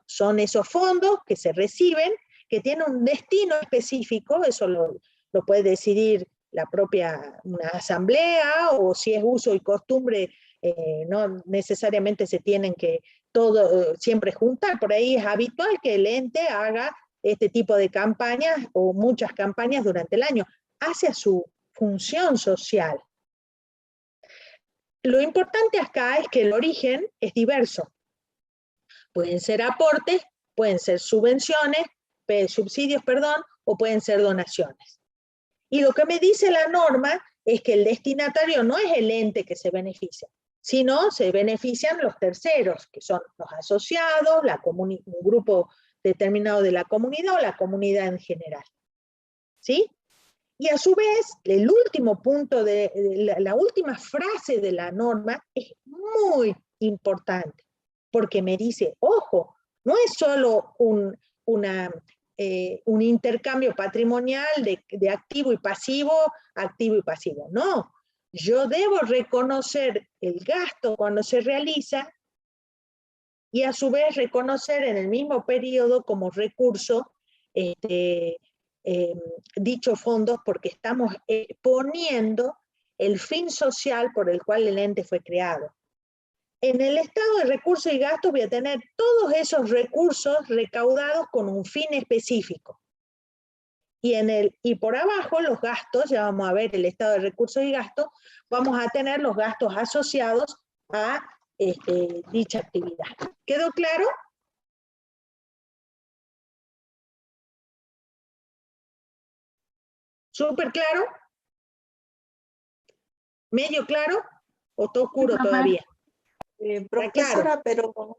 Son esos fondos que se reciben, que tienen un destino específico, eso lo puede decidir la propia una asamblea, o si es uso y costumbre, no necesariamente se tienen que siempre juntar. Por ahí es habitual que el ente haga este tipo de campañas o muchas campañas durante el año, hacia su función social. Lo importante acá es que el origen es diverso. Pueden ser aportes, pueden ser subvenciones, subsidios, perdón, o pueden ser donaciones. Y lo que me dice la norma es que el destinatario no es el ente que se beneficia, sino se benefician los terceros, que son los asociados, un grupo determinado de la comunidad o la comunidad en general. ¿Sí? Y a su vez, el último punto, la última frase de la norma es muy importante, porque me dice, ojo, no es solo un intercambio patrimonial de activo y pasivo, no. Yo debo reconocer el gasto cuando se realiza y a su vez reconocer en el mismo periodo como recurso dichos fondos, porque estamos poniendo el fin social por el cual el ente fue creado. En el estado de recursos y gastos voy a tener todos esos recursos recaudados con un fin específico. Y por abajo los gastos, ya vamos a ver el estado de recursos y gastos, vamos a tener los gastos asociados a dicha actividad. ¿Quedó claro? ¿Súper claro? ¿Medio claro? ¿O todo oscuro todavía? Profesora, claro.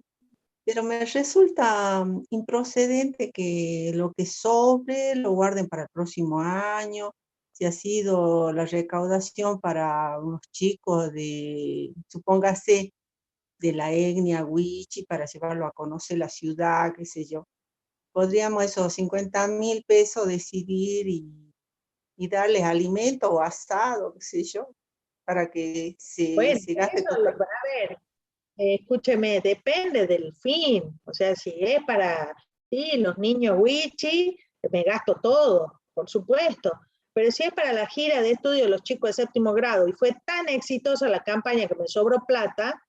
pero me resulta improcedente que lo que sobre lo guarden para el próximo año, si ha sido la recaudación para unos chicos supóngase, de la etnia Wichi, para llevarlo a conocer la ciudad, qué sé yo. Podríamos esos 50.000 pesos decidir y darles alimento o asado, qué sé yo, para que se gaste todo. A ver, escúcheme, depende del fin. O sea, si es para los niños Wichi, me gasto todo, por supuesto. Pero si es para la gira de estudio de los chicos de 7º grado y fue tan exitosa la campaña que me sobró plata,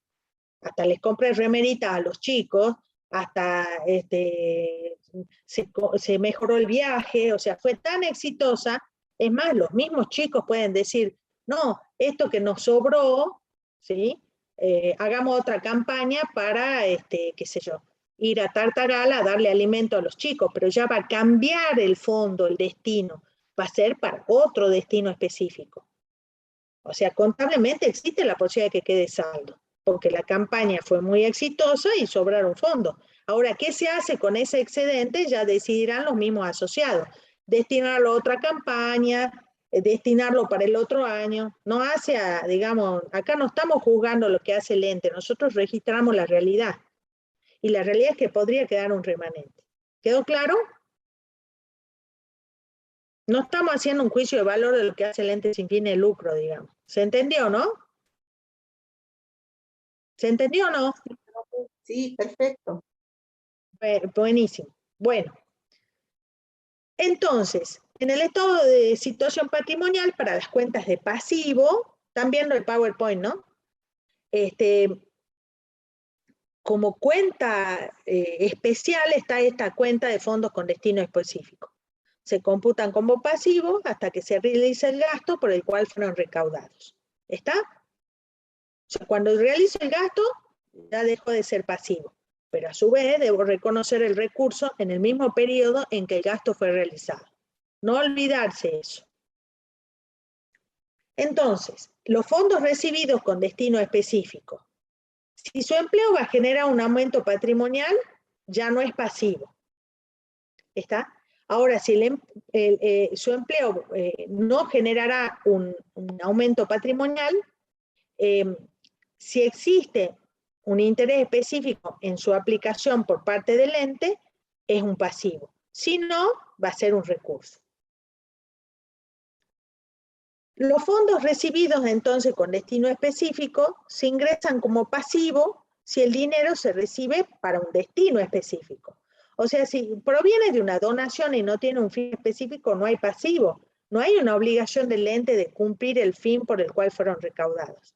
hasta les compré remeritas a los chicos, hasta se mejoró el viaje, o sea, fue tan exitosa. Es más, los mismos chicos pueden decir, no, esto que nos sobró, ¿sí? Hagamos otra campaña para, qué sé yo, ir a Tartagal a darle alimento a los chicos, pero ya va a cambiar el fondo, el destino, va a ser para otro destino específico. O sea, contablemente existe la posibilidad de que quede saldo, porque la campaña fue muy exitosa y sobraron fondos. Ahora, ¿qué se hace con ese excedente? Ya decidirán los mismos asociados. Destinarlo a otra campaña, destinarlo para el otro año. No hace, digamos, acá no estamos juzgando lo que hace el ente, nosotros registramos la realidad. Y la realidad es que podría quedar un remanente. ¿Quedó claro? No estamos haciendo un juicio de valor de lo que hace el ente sin fines de lucro, digamos. ¿Se entendió, no? ¿Se entendió o no? Sí, perfecto. Buenísimo. Bueno, entonces, en el estado de situación patrimonial para las cuentas de pasivo, también el PowerPoint, ¿no? Como cuenta especial está esta cuenta de fondos con destino específico. Se computan como pasivos hasta que se realice el gasto por el cual fueron recaudados. ¿Está? O sea, cuando realizo el gasto, ya dejo de ser pasivo. Pero a su vez debo reconocer el recurso en el mismo periodo en que el gasto fue realizado. No olvidarse eso. Entonces, los fondos recibidos con destino específico. Si su empleo va a generar un aumento patrimonial, ya no es pasivo. ¿Está? Ahora, si su empleo no generará un aumento patrimonial, si existe un interés específico en su aplicación por parte del ente, es un pasivo. Si no, va a ser un recurso. Los fondos recibidos entonces con destino específico se ingresan como pasivo si el dinero se recibe para un destino específico. O sea, si proviene de una donación y no tiene un fin específico, no hay pasivo. No hay una obligación del ente de cumplir el fin por el cual fueron recaudados.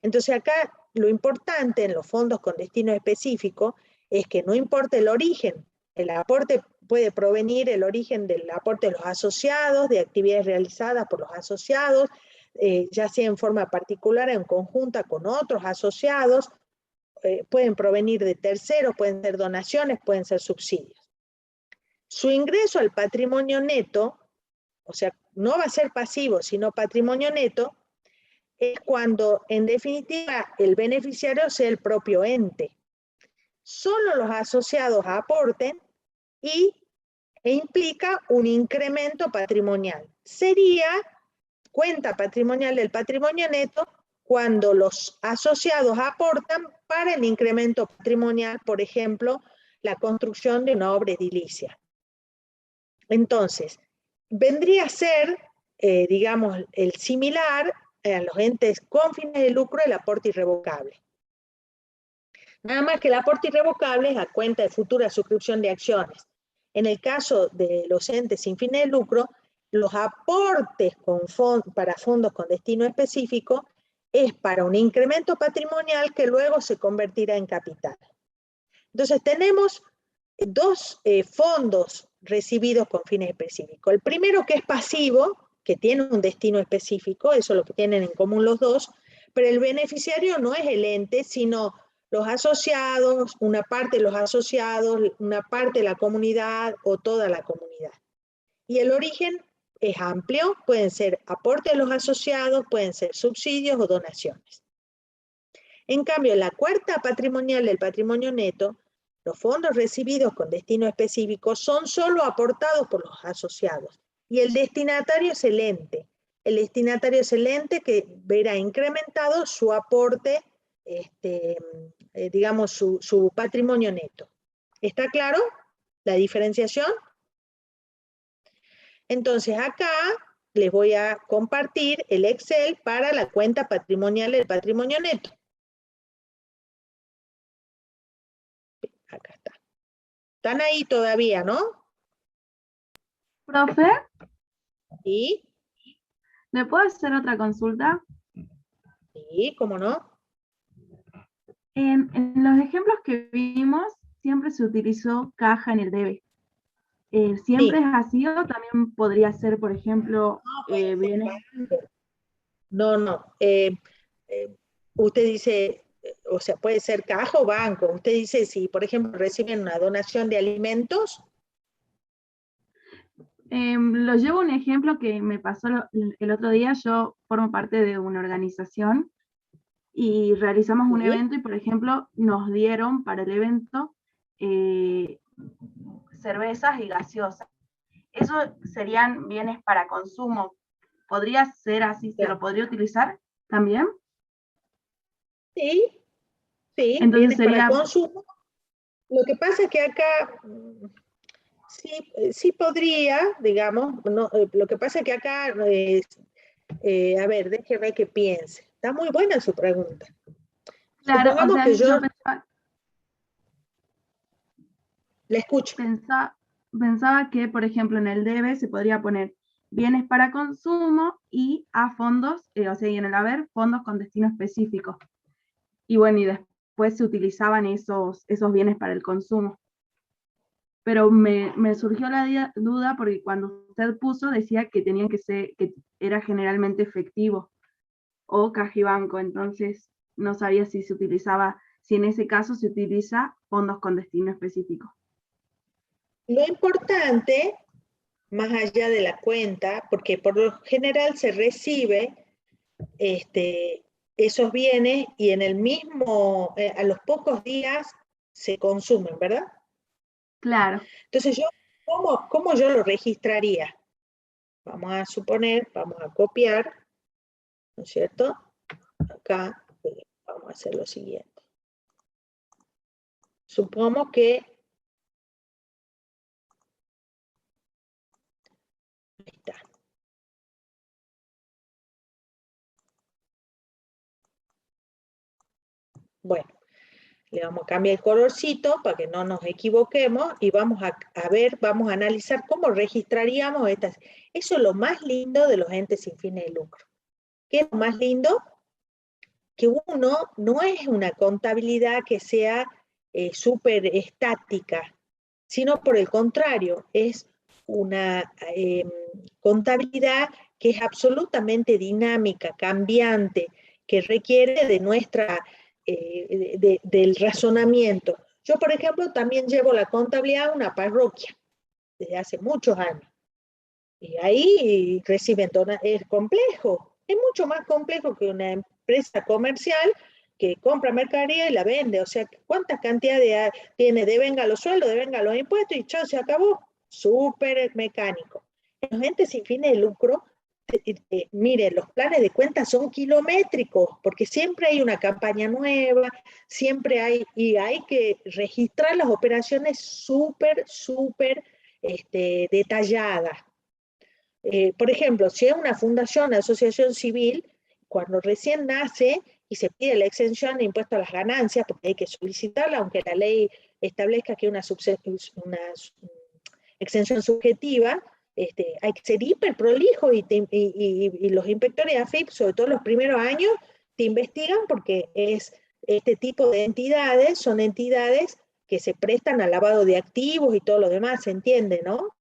Entonces acá lo importante en los fondos con destino específico es que no importa el origen, el aporte puede provenir el origen del aporte de los asociados, de actividades realizadas por los asociados, ya sea en forma particular o en conjunta con otros asociados, pueden provenir de terceros, pueden ser donaciones, pueden ser subsidios. Su ingreso al patrimonio neto, o sea, no va a ser pasivo, sino patrimonio neto, es cuando, en definitiva, el beneficiario sea el propio ente. Solo los asociados aporten e implica un incremento patrimonial. Sería cuenta patrimonial del patrimonio neto cuando los asociados aportan para el incremento patrimonial, por ejemplo, la construcción de una obra edilicia. Entonces, vendría a ser, digamos, el similar a los entes con fines de lucro, el aporte irrevocable. Nada más que el aporte irrevocable es a cuenta de futura suscripción de acciones. En el caso de los entes sin fines de lucro, los aportes para fondos con destino específico es para un incremento patrimonial que luego se convertirá en capital. Entonces tenemos dos fondos recibidos con fines específicos. El primero, que es pasivo, que tiene un destino específico, eso es lo que tienen en común los dos, pero el beneficiario no es el ente, sino los asociados, una parte de los asociados, una parte de la comunidad o toda la comunidad. Y el origen es amplio, pueden ser aportes de los asociados, pueden ser subsidios o donaciones. En cambio, en la cuenta patrimonial del patrimonio neto, los fondos recibidos con destino específico son solo aportados por los asociados y el destinatario es el ente. El destinatario es el ente que verá incrementado su aporte, digamos, su patrimonio neto. ¿Está claro la diferenciación? Entonces acá les voy a compartir el Excel para la cuenta patrimonial del patrimonio neto. Acá está. ¿Están ahí todavía, no? Profe, Sí, ¿me puedo hacer otra consulta? sí, ¿cómo no? En los ejemplos que vimos, siempre se utilizó caja en el debe. ¿Siempre Sí. es así o también podría ser, por ejemplo, bienes? No. Usted dice, o sea, puede ser caja o banco. Usted dice, si por ejemplo reciben una donación de alimentos. Lo llevo un ejemplo que me pasó el otro día. Yo formo parte de una organización y realizamos un ¿Sí? evento y, por ejemplo, nos dieron para el evento cervezas y gaseosas. Eso serían bienes para consumo. ¿Podría ser así? ¿Se lo podría utilizar también? Sí, sí, Entonces bienes para sería, consumo. Lo que pasa es que acá sí, sí podría, digamos, no, lo que pasa es que acá, a ver, déjeme que piense. Está muy buena su pregunta. claro, o Supongamos sea, que yo yo la escucho. pensaba que, por ejemplo, en el debe se podría poner bienes para consumo y a fondos, o sea, y en el haber, fondos con destino específico. Y bueno, y después se utilizaban esos bienes para el consumo. Pero me surgió la duda porque cuando usted puso decía que tenían que ser, que era generalmente efectivo o cajibanco, entonces no sabía si se utilizaba, si en ese caso se utiliza fondos con destino específico. Lo importante, más allá de la cuenta, porque por lo general se recibe esos bienes y en el mismo, a los pocos días se consumen, ¿verdad? Claro. Entonces yo, ¿cómo yo lo registraría? Vamos a suponer, vamos a copiar, ¿no es cierto? Acá vamos a hacer lo siguiente. Supongamos que, ahí está. Bueno, le vamos a cambiar el colorcito para que no nos equivoquemos y vamos a ver, vamos a analizar cómo registraríamos estas. Eso es lo más lindo de los entes sin fines de lucro. ¿Qué es lo más lindo? Que uno no es una contabilidad que sea súper estática, sino por el contrario, es una contabilidad que es absolutamente dinámica, cambiante, que requiere de del razonamiento. Yo, por ejemplo, también llevo la contabilidad a una parroquia desde hace muchos años. Y ahí reciben es complejo, es mucho más complejo que una empresa comercial que compra mercadería y la vende. O sea, ¿cuántas cantidades tiene? Devenga los sueldos, devenga los impuestos y chao, se acabó. Súper mecánico. Los entes sin fines de lucro, mire, los planes de cuenta son kilométricos, porque siempre hay una campaña nueva, siempre hay, y hay que registrar las operaciones súper detalladas. Por ejemplo, si es una fundación, una asociación civil, cuando recién nace y se pide la exención de impuesto a las ganancias, porque hay que solicitarla, aunque la ley establezca que una exención subjetiva, hay que ser hiper prolijo y los inspectores de AFIP, sobre todo los primeros años, te investigan porque este tipo de entidades son entidades que se prestan al lavado de activos y todo lo demás, ¿se entiende, no?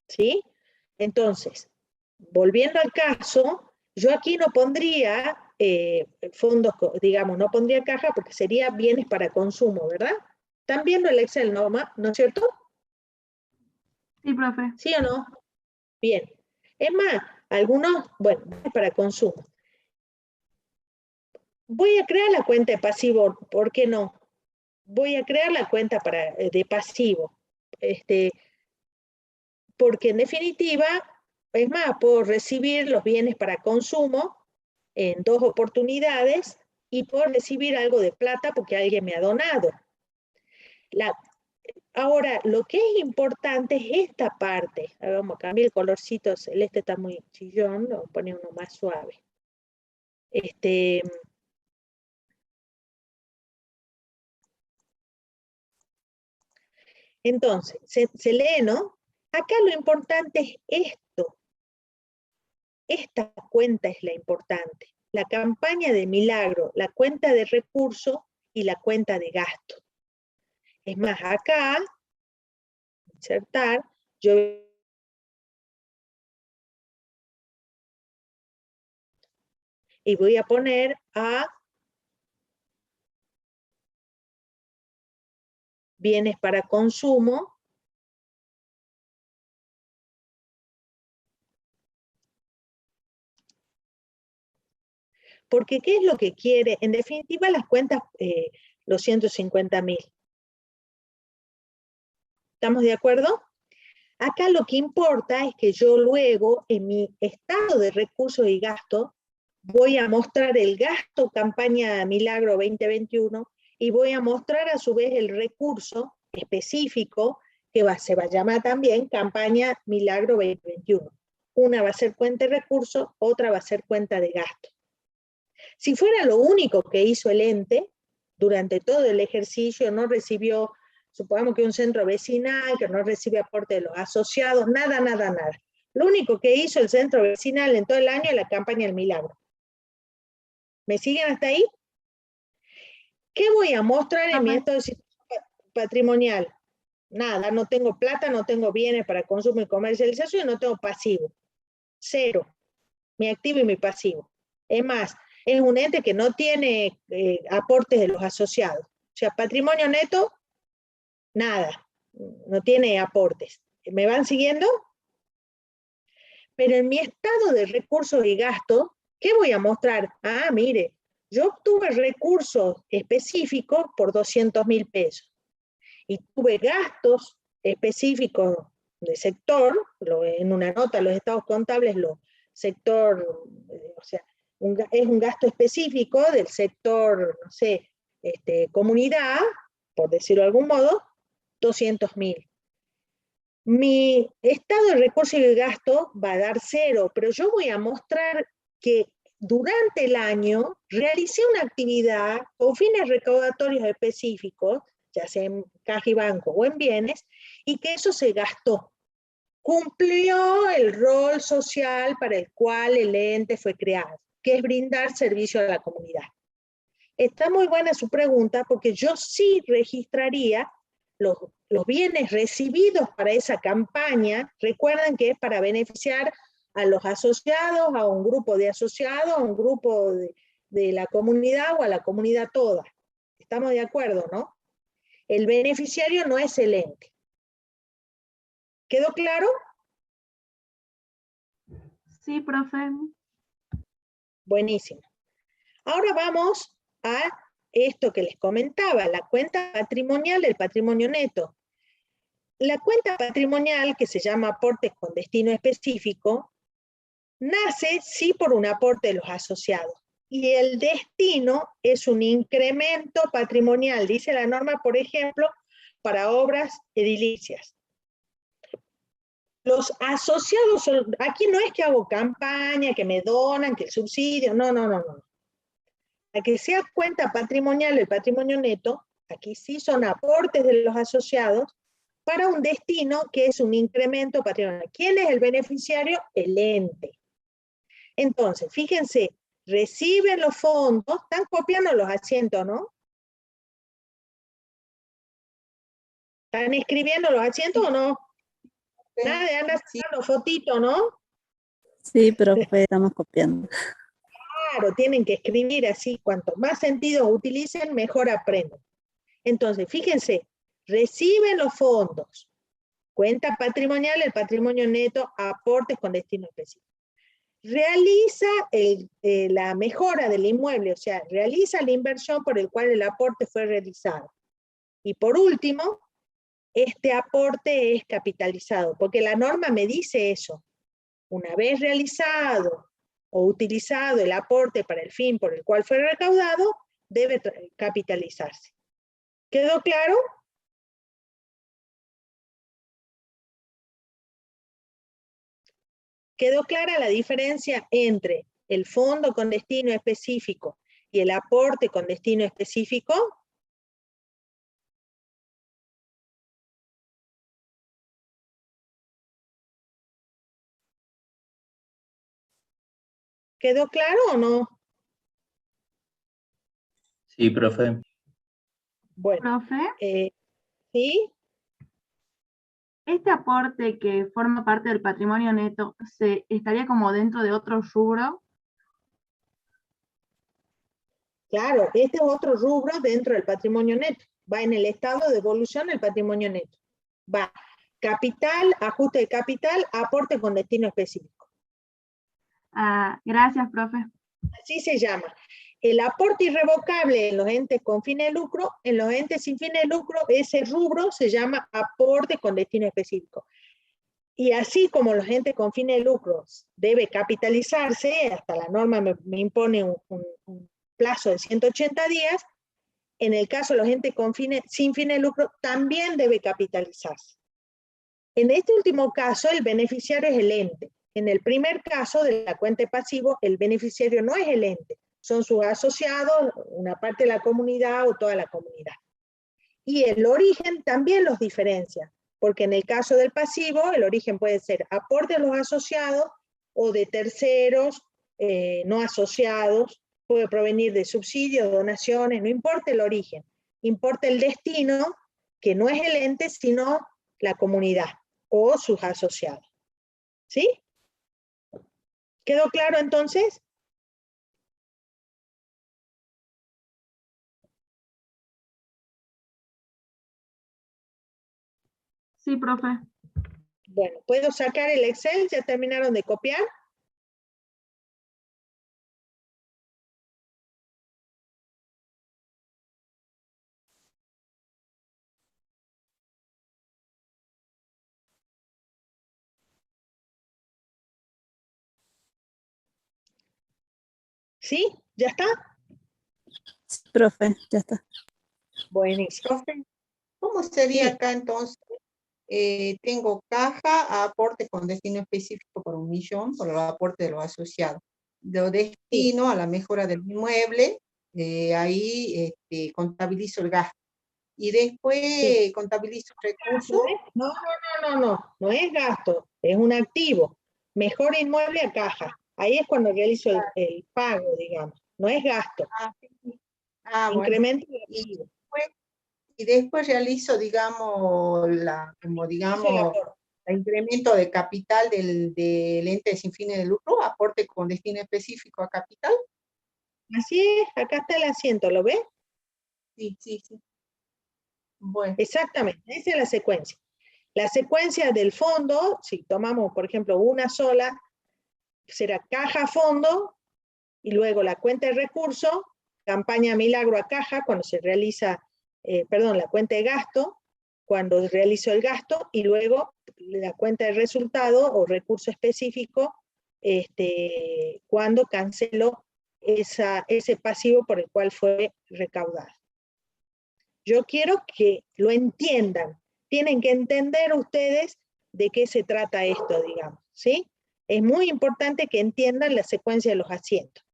¿Sí? Entonces, volviendo al caso, yo aquí no pondría fondos, digamos, no pondría caja porque sería bienes para consumo, ¿verdad? ¿Están viendo el Excel, no es cierto? Sí, profe. ¿Sí o no? Bien. Es más, algunos, bueno, bienes para consumo. Voy a crear la cuenta de pasivo, ¿por qué no? Voy a crear la cuenta de pasivo. Porque en definitiva, es más, puedo recibir los bienes para consumo en 2 oportunidades y puedo recibir algo de plata porque alguien me ha donado. Ahora, lo que es importante es esta parte. A ver, vamos a cambiar el colorcito celeste, está muy chillón, vamos a poner uno más suave. Entonces, se lee, ¿no? Acá lo importante es esto. Esta cuenta es la importante. La campaña de milagro, la cuenta de recurso y la cuenta de gasto. Es más, acá, insertar, yo y voy a poner a bienes para consumo. Porque ¿qué es lo que quiere? En definitiva, las cuentas, los 150.000. ¿Estamos de acuerdo? Acá lo que importa es que yo luego, en mi estado de recursos y gastos, voy a mostrar el gasto campaña Milagro 2021 y voy a mostrar a su vez el recurso específico que se va a llamar también campaña Milagro 2021. Una va a ser cuenta de recursos, otra va a ser cuenta de gasto. Si fuera lo único que hizo el ente, durante todo el ejercicio no recibió, supongamos que un centro vecinal, que no recibe aporte de los asociados, nada. Lo único que hizo el centro vecinal en todo el año es la campaña del Milagro. ¿Me siguen hasta ahí? ¿Qué voy a mostrar en mi estado de situación patrimonial? Nada, no tengo plata, no tengo bienes para consumo y comercialización, no tengo pasivo. Cero. Mi activo y mi pasivo. Es más, es un ente que no tiene aportes de los asociados. O sea, patrimonio neto, nada. No tiene aportes. ¿Me van siguiendo? Pero en mi estado de recursos y gastos, ¿qué voy a mostrar? Ah, mire, yo obtuve recursos específicos por 200.000 pesos. Y tuve gastos específicos de sector, en una nota, los estados contables, sector, o sea, es un gasto específico del sector, no sé, comunidad, por decirlo de algún modo, 200.000. Mi estado de recursos y de gasto va a dar 0, pero yo voy a mostrar que durante el año realicé una actividad con fines recaudatorios específicos, ya sea en caja y banco o en bienes, y que eso se gastó. Cumplió el rol social para el cual el ente fue creado, que es brindar servicio a la comunidad. Está muy buena su pregunta, porque yo sí registraría los bienes recibidos para esa campaña. Recuerden que es para beneficiar a los asociados, a un grupo de asociados, a un grupo de la comunidad o a la comunidad toda. ¿Estamos de acuerdo, no? El beneficiario no es el ente. ¿Quedó claro? Sí, profe. Buenísimo. Ahora vamos a esto que les comentaba, la cuenta patrimonial del patrimonio neto. La cuenta patrimonial, que se llama aportes con destino específico, nace sí por un aporte de los asociados. Y el destino es un incremento patrimonial, dice la norma, por ejemplo, para obras edilicias. Los asociados, aquí no es que hago campaña, que me donan, que el subsidio, no. Para que sea cuenta patrimonial, el patrimonio neto, aquí sí son aportes de los asociados para un destino que es un incremento patrimonial. ¿Quién es el beneficiario? El ente. Entonces, fíjense, reciben los fondos, están copiando los asientos, ¿no? ¿Están escribiendo los asientos o no? Nada de andar sacando fotitos, ¿no? Sí, profe, estamos copiando. Claro, tienen que escribir así, cuanto más sentidos utilicen, mejor aprenden. Entonces, fíjense, reciben los fondos, cuenta patrimonial, el patrimonio neto, aportes con destino específico. Realiza la mejora del inmueble, o sea, realiza la inversión por el cual el aporte fue realizado. Y por último, este aporte es capitalizado, porque la norma me dice eso. Una vez realizado o utilizado el aporte para el fin por el cual fue recaudado, debe capitalizarse. ¿Quedó claro? ¿Quedó clara la diferencia entre el fondo con destino específico y el aporte con destino específico? ¿Quedó claro o no? Sí, profe. Bueno, Profe, ¿sí? este aporte que forma parte del patrimonio neto, ¿se estaría como dentro de otro rubro? Claro, este es otro rubro dentro del patrimonio neto. va en el estado de evolución el patrimonio neto. Va capital, ajuste de capital, aporte con destino específico. Gracias, profe. Así se llama. El aporte irrevocable en los entes con fines de lucro, en los entes sin fines de lucro, ese rubro se llama aporte con destino específico. Y así como los entes con fines de lucro debe capitalizarse, hasta la norma me impone un plazo de 180 días, en el caso de los entes con sin fines de lucro también debe capitalizarse. En este último caso, el beneficiario es el ente. En el primer caso de la cuenta de pasivo, el beneficiario no es el ente, son sus asociados, una parte de la comunidad o toda la comunidad. Y el origen también los diferencia, porque en el caso del pasivo, el origen puede ser aporte de los asociados o de terceros no asociados, puede provenir de subsidios, donaciones, no importa el origen, importa el destino, que no es el ente, sino la comunidad o sus asociados. ¿Sí? ¿Quedó claro entonces? Sí, profe. Bueno, ¿puedo sacar el Excel? ¿Ya terminaron de copiar? ¿Sí? ¿Ya está? Sí, profe, ya está. Buenísimo. Profe, ¿cómo sería Sí. acá entonces? Tengo caja, aporte con destino específico por 1 millón, por el aporte de los asociados. Lo destino a la mejora del inmueble, ahí contabilizo el gasto. Y después contabilizo recursos. No es gasto, es un activo. Mejor inmueble a caja. Ahí es cuando realizo el pago, digamos. No es gasto. Bueno. Incremento de activo. Y después realizo, digamos, el incremento de capital del ente sin fines de lucro, aporte con destino específico a capital. Así es, acá está el asiento, ¿lo ves? Sí. Bueno. Exactamente, esa es la secuencia. La secuencia del fondo, si tomamos, por ejemplo, una sola, será caja fondo, y luego la cuenta de recursos, campaña milagro a caja, cuando se realiza, la cuenta de gasto, cuando realizo el gasto, y luego la cuenta de resultado o recurso específico, cuando cancelo ese pasivo por el cual fue recaudado. Yo quiero que lo entiendan. Tienen que entender ustedes de qué se trata esto, digamos, ¿sí? Es muy importante que entiendan la secuencia de los asientos,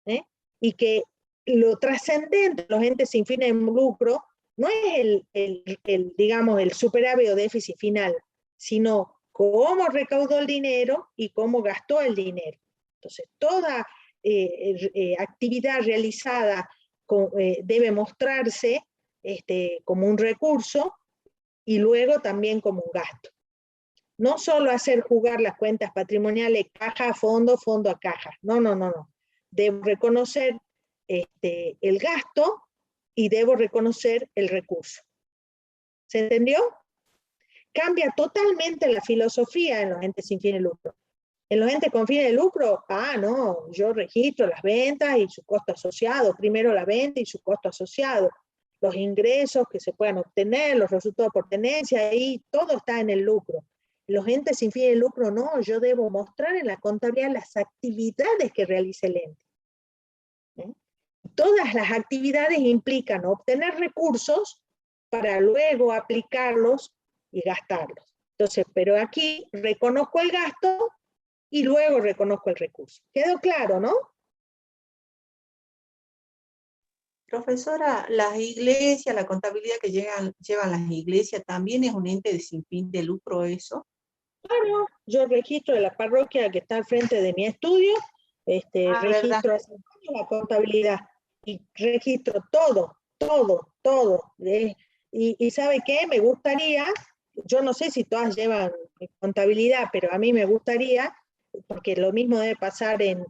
¿eh? Y que lo trascendente de los entes sin fines de lucro no es digamos, el superávit o déficit final, sino cómo recaudó el dinero y cómo gastó el dinero. Entonces, toda actividad realizada debe mostrarse como un recurso y luego también como un gasto. No solo hacer jugar las cuentas patrimoniales caja a fondo, fondo a caja. No. Debo reconocer el gasto y debo reconocer el recurso. ¿Se entendió? Cambia totalmente la filosofía en los entes sin fines de lucro. En los entes con fines de lucro, no, yo registro las ventas y su costo asociado. Primero la venta y su costo asociado. Los ingresos que se puedan obtener, los resultados por tenencia, ahí todo está en el lucro. Los entes sin fines de lucro no, yo debo mostrar en la contabilidad las actividades que realiza el ente. Todas las actividades implican obtener recursos para luego aplicarlos y gastarlos. Entonces, pero aquí reconozco el gasto y luego reconozco el recurso. ¿Quedó claro, no? Profesora, las iglesias, la contabilidad que llevan las iglesias, ¿también es un ente de sin fin de lucro eso? Claro, yo registro de la parroquia que está al frente de mi estudio, registro hace años la contabilidad y registro todo. Y ¿sabe qué? Me gustaría, yo no sé si todas llevan contabilidad, pero a mí me gustaría, porque lo mismo debe pasar en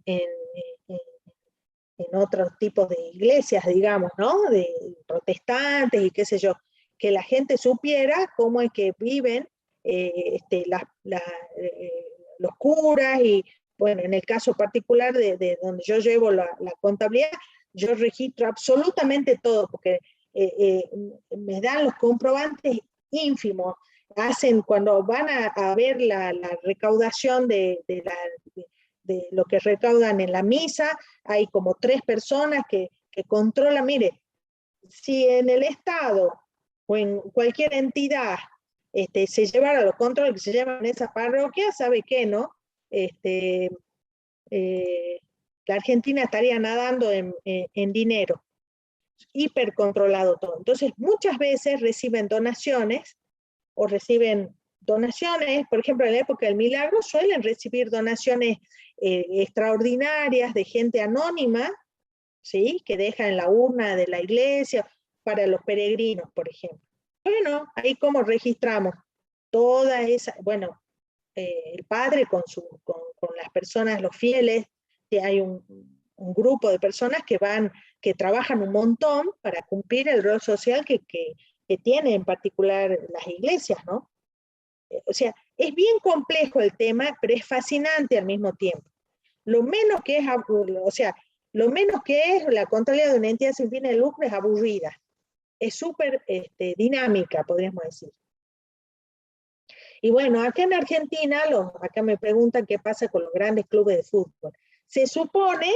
en otros tipos de iglesias, digamos, ¿no? De protestantes y qué sé yo, que la gente supiera cómo es que viven los curas y, bueno, en el caso particular de donde yo llevo la contabilidad, yo registro absolutamente todo, porque me dan los comprobantes ínfimos. Hacen, cuando van a ver la recaudación de lo que recaudan en la misa, hay como 3 personas que controlan. Mire, si en el Estado o en cualquier entidad se llevara los controles que se llevan en esa parroquia, ¿sabe qué, no? La Argentina estaría nadando en dinero, hipercontrolado todo. Entonces, muchas veces reciben donaciones, por ejemplo, en la época del milagro, suelen recibir donaciones extraordinarias de gente anónima, ¿sí? Que deja en la urna de la iglesia para los peregrinos, por ejemplo. Bueno, ahí como registramos toda esa, bueno, el padre con las personas, los fieles, que hay un grupo de personas que trabajan un montón para cumplir el rol social que tiene en particular las iglesias, ¿no? O sea, es bien complejo el tema, pero es fascinante al mismo tiempo. Lo menos que es la contabilidad de una entidad sin fines de lucro es aburrida. Es súper dinámica, podríamos decir. Y bueno, acá en Argentina, acá me preguntan qué pasa con los grandes clubes de fútbol. Se supone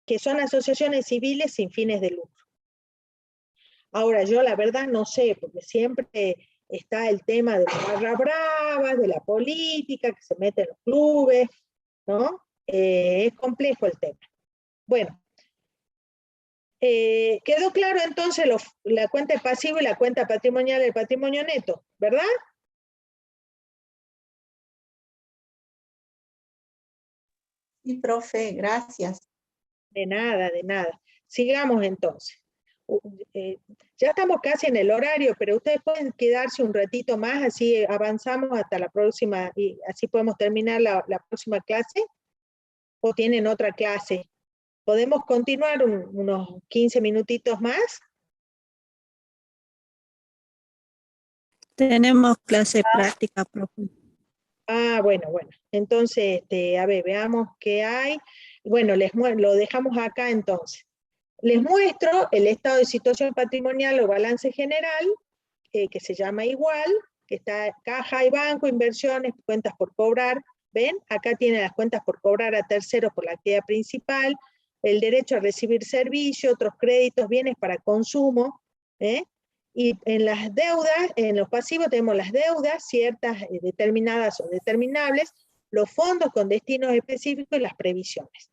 que son asociaciones civiles sin fines de lucro. Ahora, yo la verdad no sé, porque siempre está el tema de las barras bravas, de la política, que se mete en los clubes, ¿no? Es complejo el tema. Bueno, quedó claro entonces la cuenta de pasivo y la cuenta patrimonial del patrimonio neto, ¿verdad? Sí, profe, gracias. De nada, de nada. Sigamos entonces. Ya estamos casi en el horario, pero ustedes pueden quedarse un ratito más, así avanzamos hasta la próxima, y así podemos terminar la próxima clase, o tienen otra clase. ¿Podemos continuar unos 15 minutitos más? Tenemos clase práctica, profe. Ah, bueno. Entonces, a ver, veamos qué hay. Bueno, lo dejamos acá entonces. Les muestro el estado de situación patrimonial o balance general, que se llama igual, que está caja y banco, inversiones, cuentas por cobrar. ¿Ven? Acá tiene las cuentas por cobrar a terceros por la actividad principal, el derecho a recibir servicio, otros créditos, bienes para consumo, y en las deudas, en los pasivos tenemos las deudas, ciertas determinadas o determinables, los fondos con destinos específicos y las previsiones.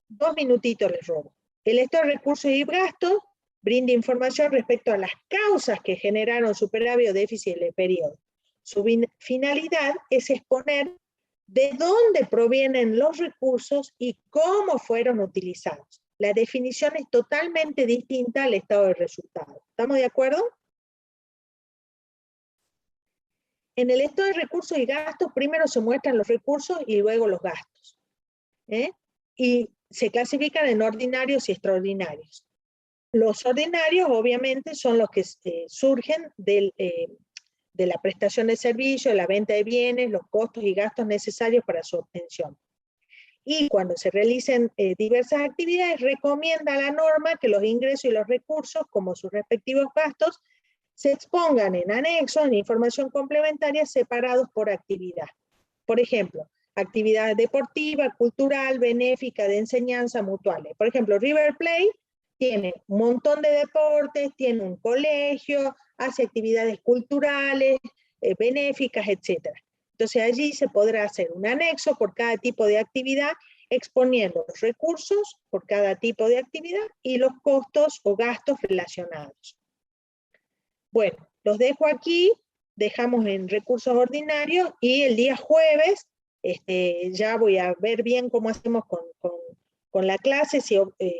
2 minutitos les robo. El estado de recursos y gastos brinda información respecto a las causas que generaron superávit o déficit en el periodo. Su finalidad es exponer de dónde provienen los recursos y cómo fueron utilizados. La definición es totalmente distinta al estado de resultados. ¿Estamos de acuerdo? En el estado de recursos y gastos, primero se muestran los recursos y luego los gastos. Y se clasifican en ordinarios y extraordinarios. Los ordinarios, obviamente, son los que surgen de la prestación de servicios, la venta de bienes, los costos y gastos necesarios para su obtención. Y cuando se realicen diversas actividades, recomienda la norma que los ingresos y los recursos, como sus respectivos gastos, se expongan en anexos, en información complementaria, separados por actividad. Por ejemplo, actividad deportiva, cultural, benéfica, de enseñanza, mutuales. Por ejemplo, River Plate tiene un montón de deportes, tiene un colegio, hace actividades culturales, benéficas, etc. Entonces allí se podrá hacer un anexo por cada tipo de actividad, exponiendo los recursos por cada tipo de actividad y los costos o gastos relacionados. Bueno, los dejo aquí, dejamos en recursos ordinarios y el día jueves ya voy a ver bien cómo hacemos con la clase, si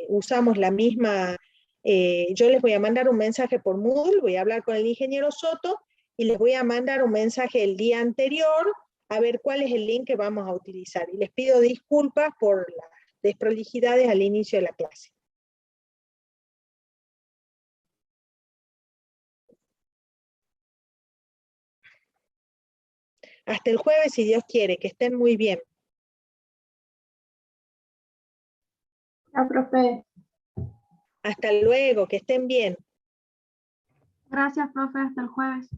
usamos la misma, yo les voy a mandar un mensaje por Moodle, voy a hablar con el ingeniero Soto y les voy a mandar un mensaje el día anterior a ver cuál es el link que vamos a utilizar. Y les pido disculpas por las desprolijidades al inicio de la clase. Hasta el jueves, si Dios quiere, que estén muy bien. Ya, profe. Hasta luego, que estén bien. Gracias, profe. Hasta el jueves.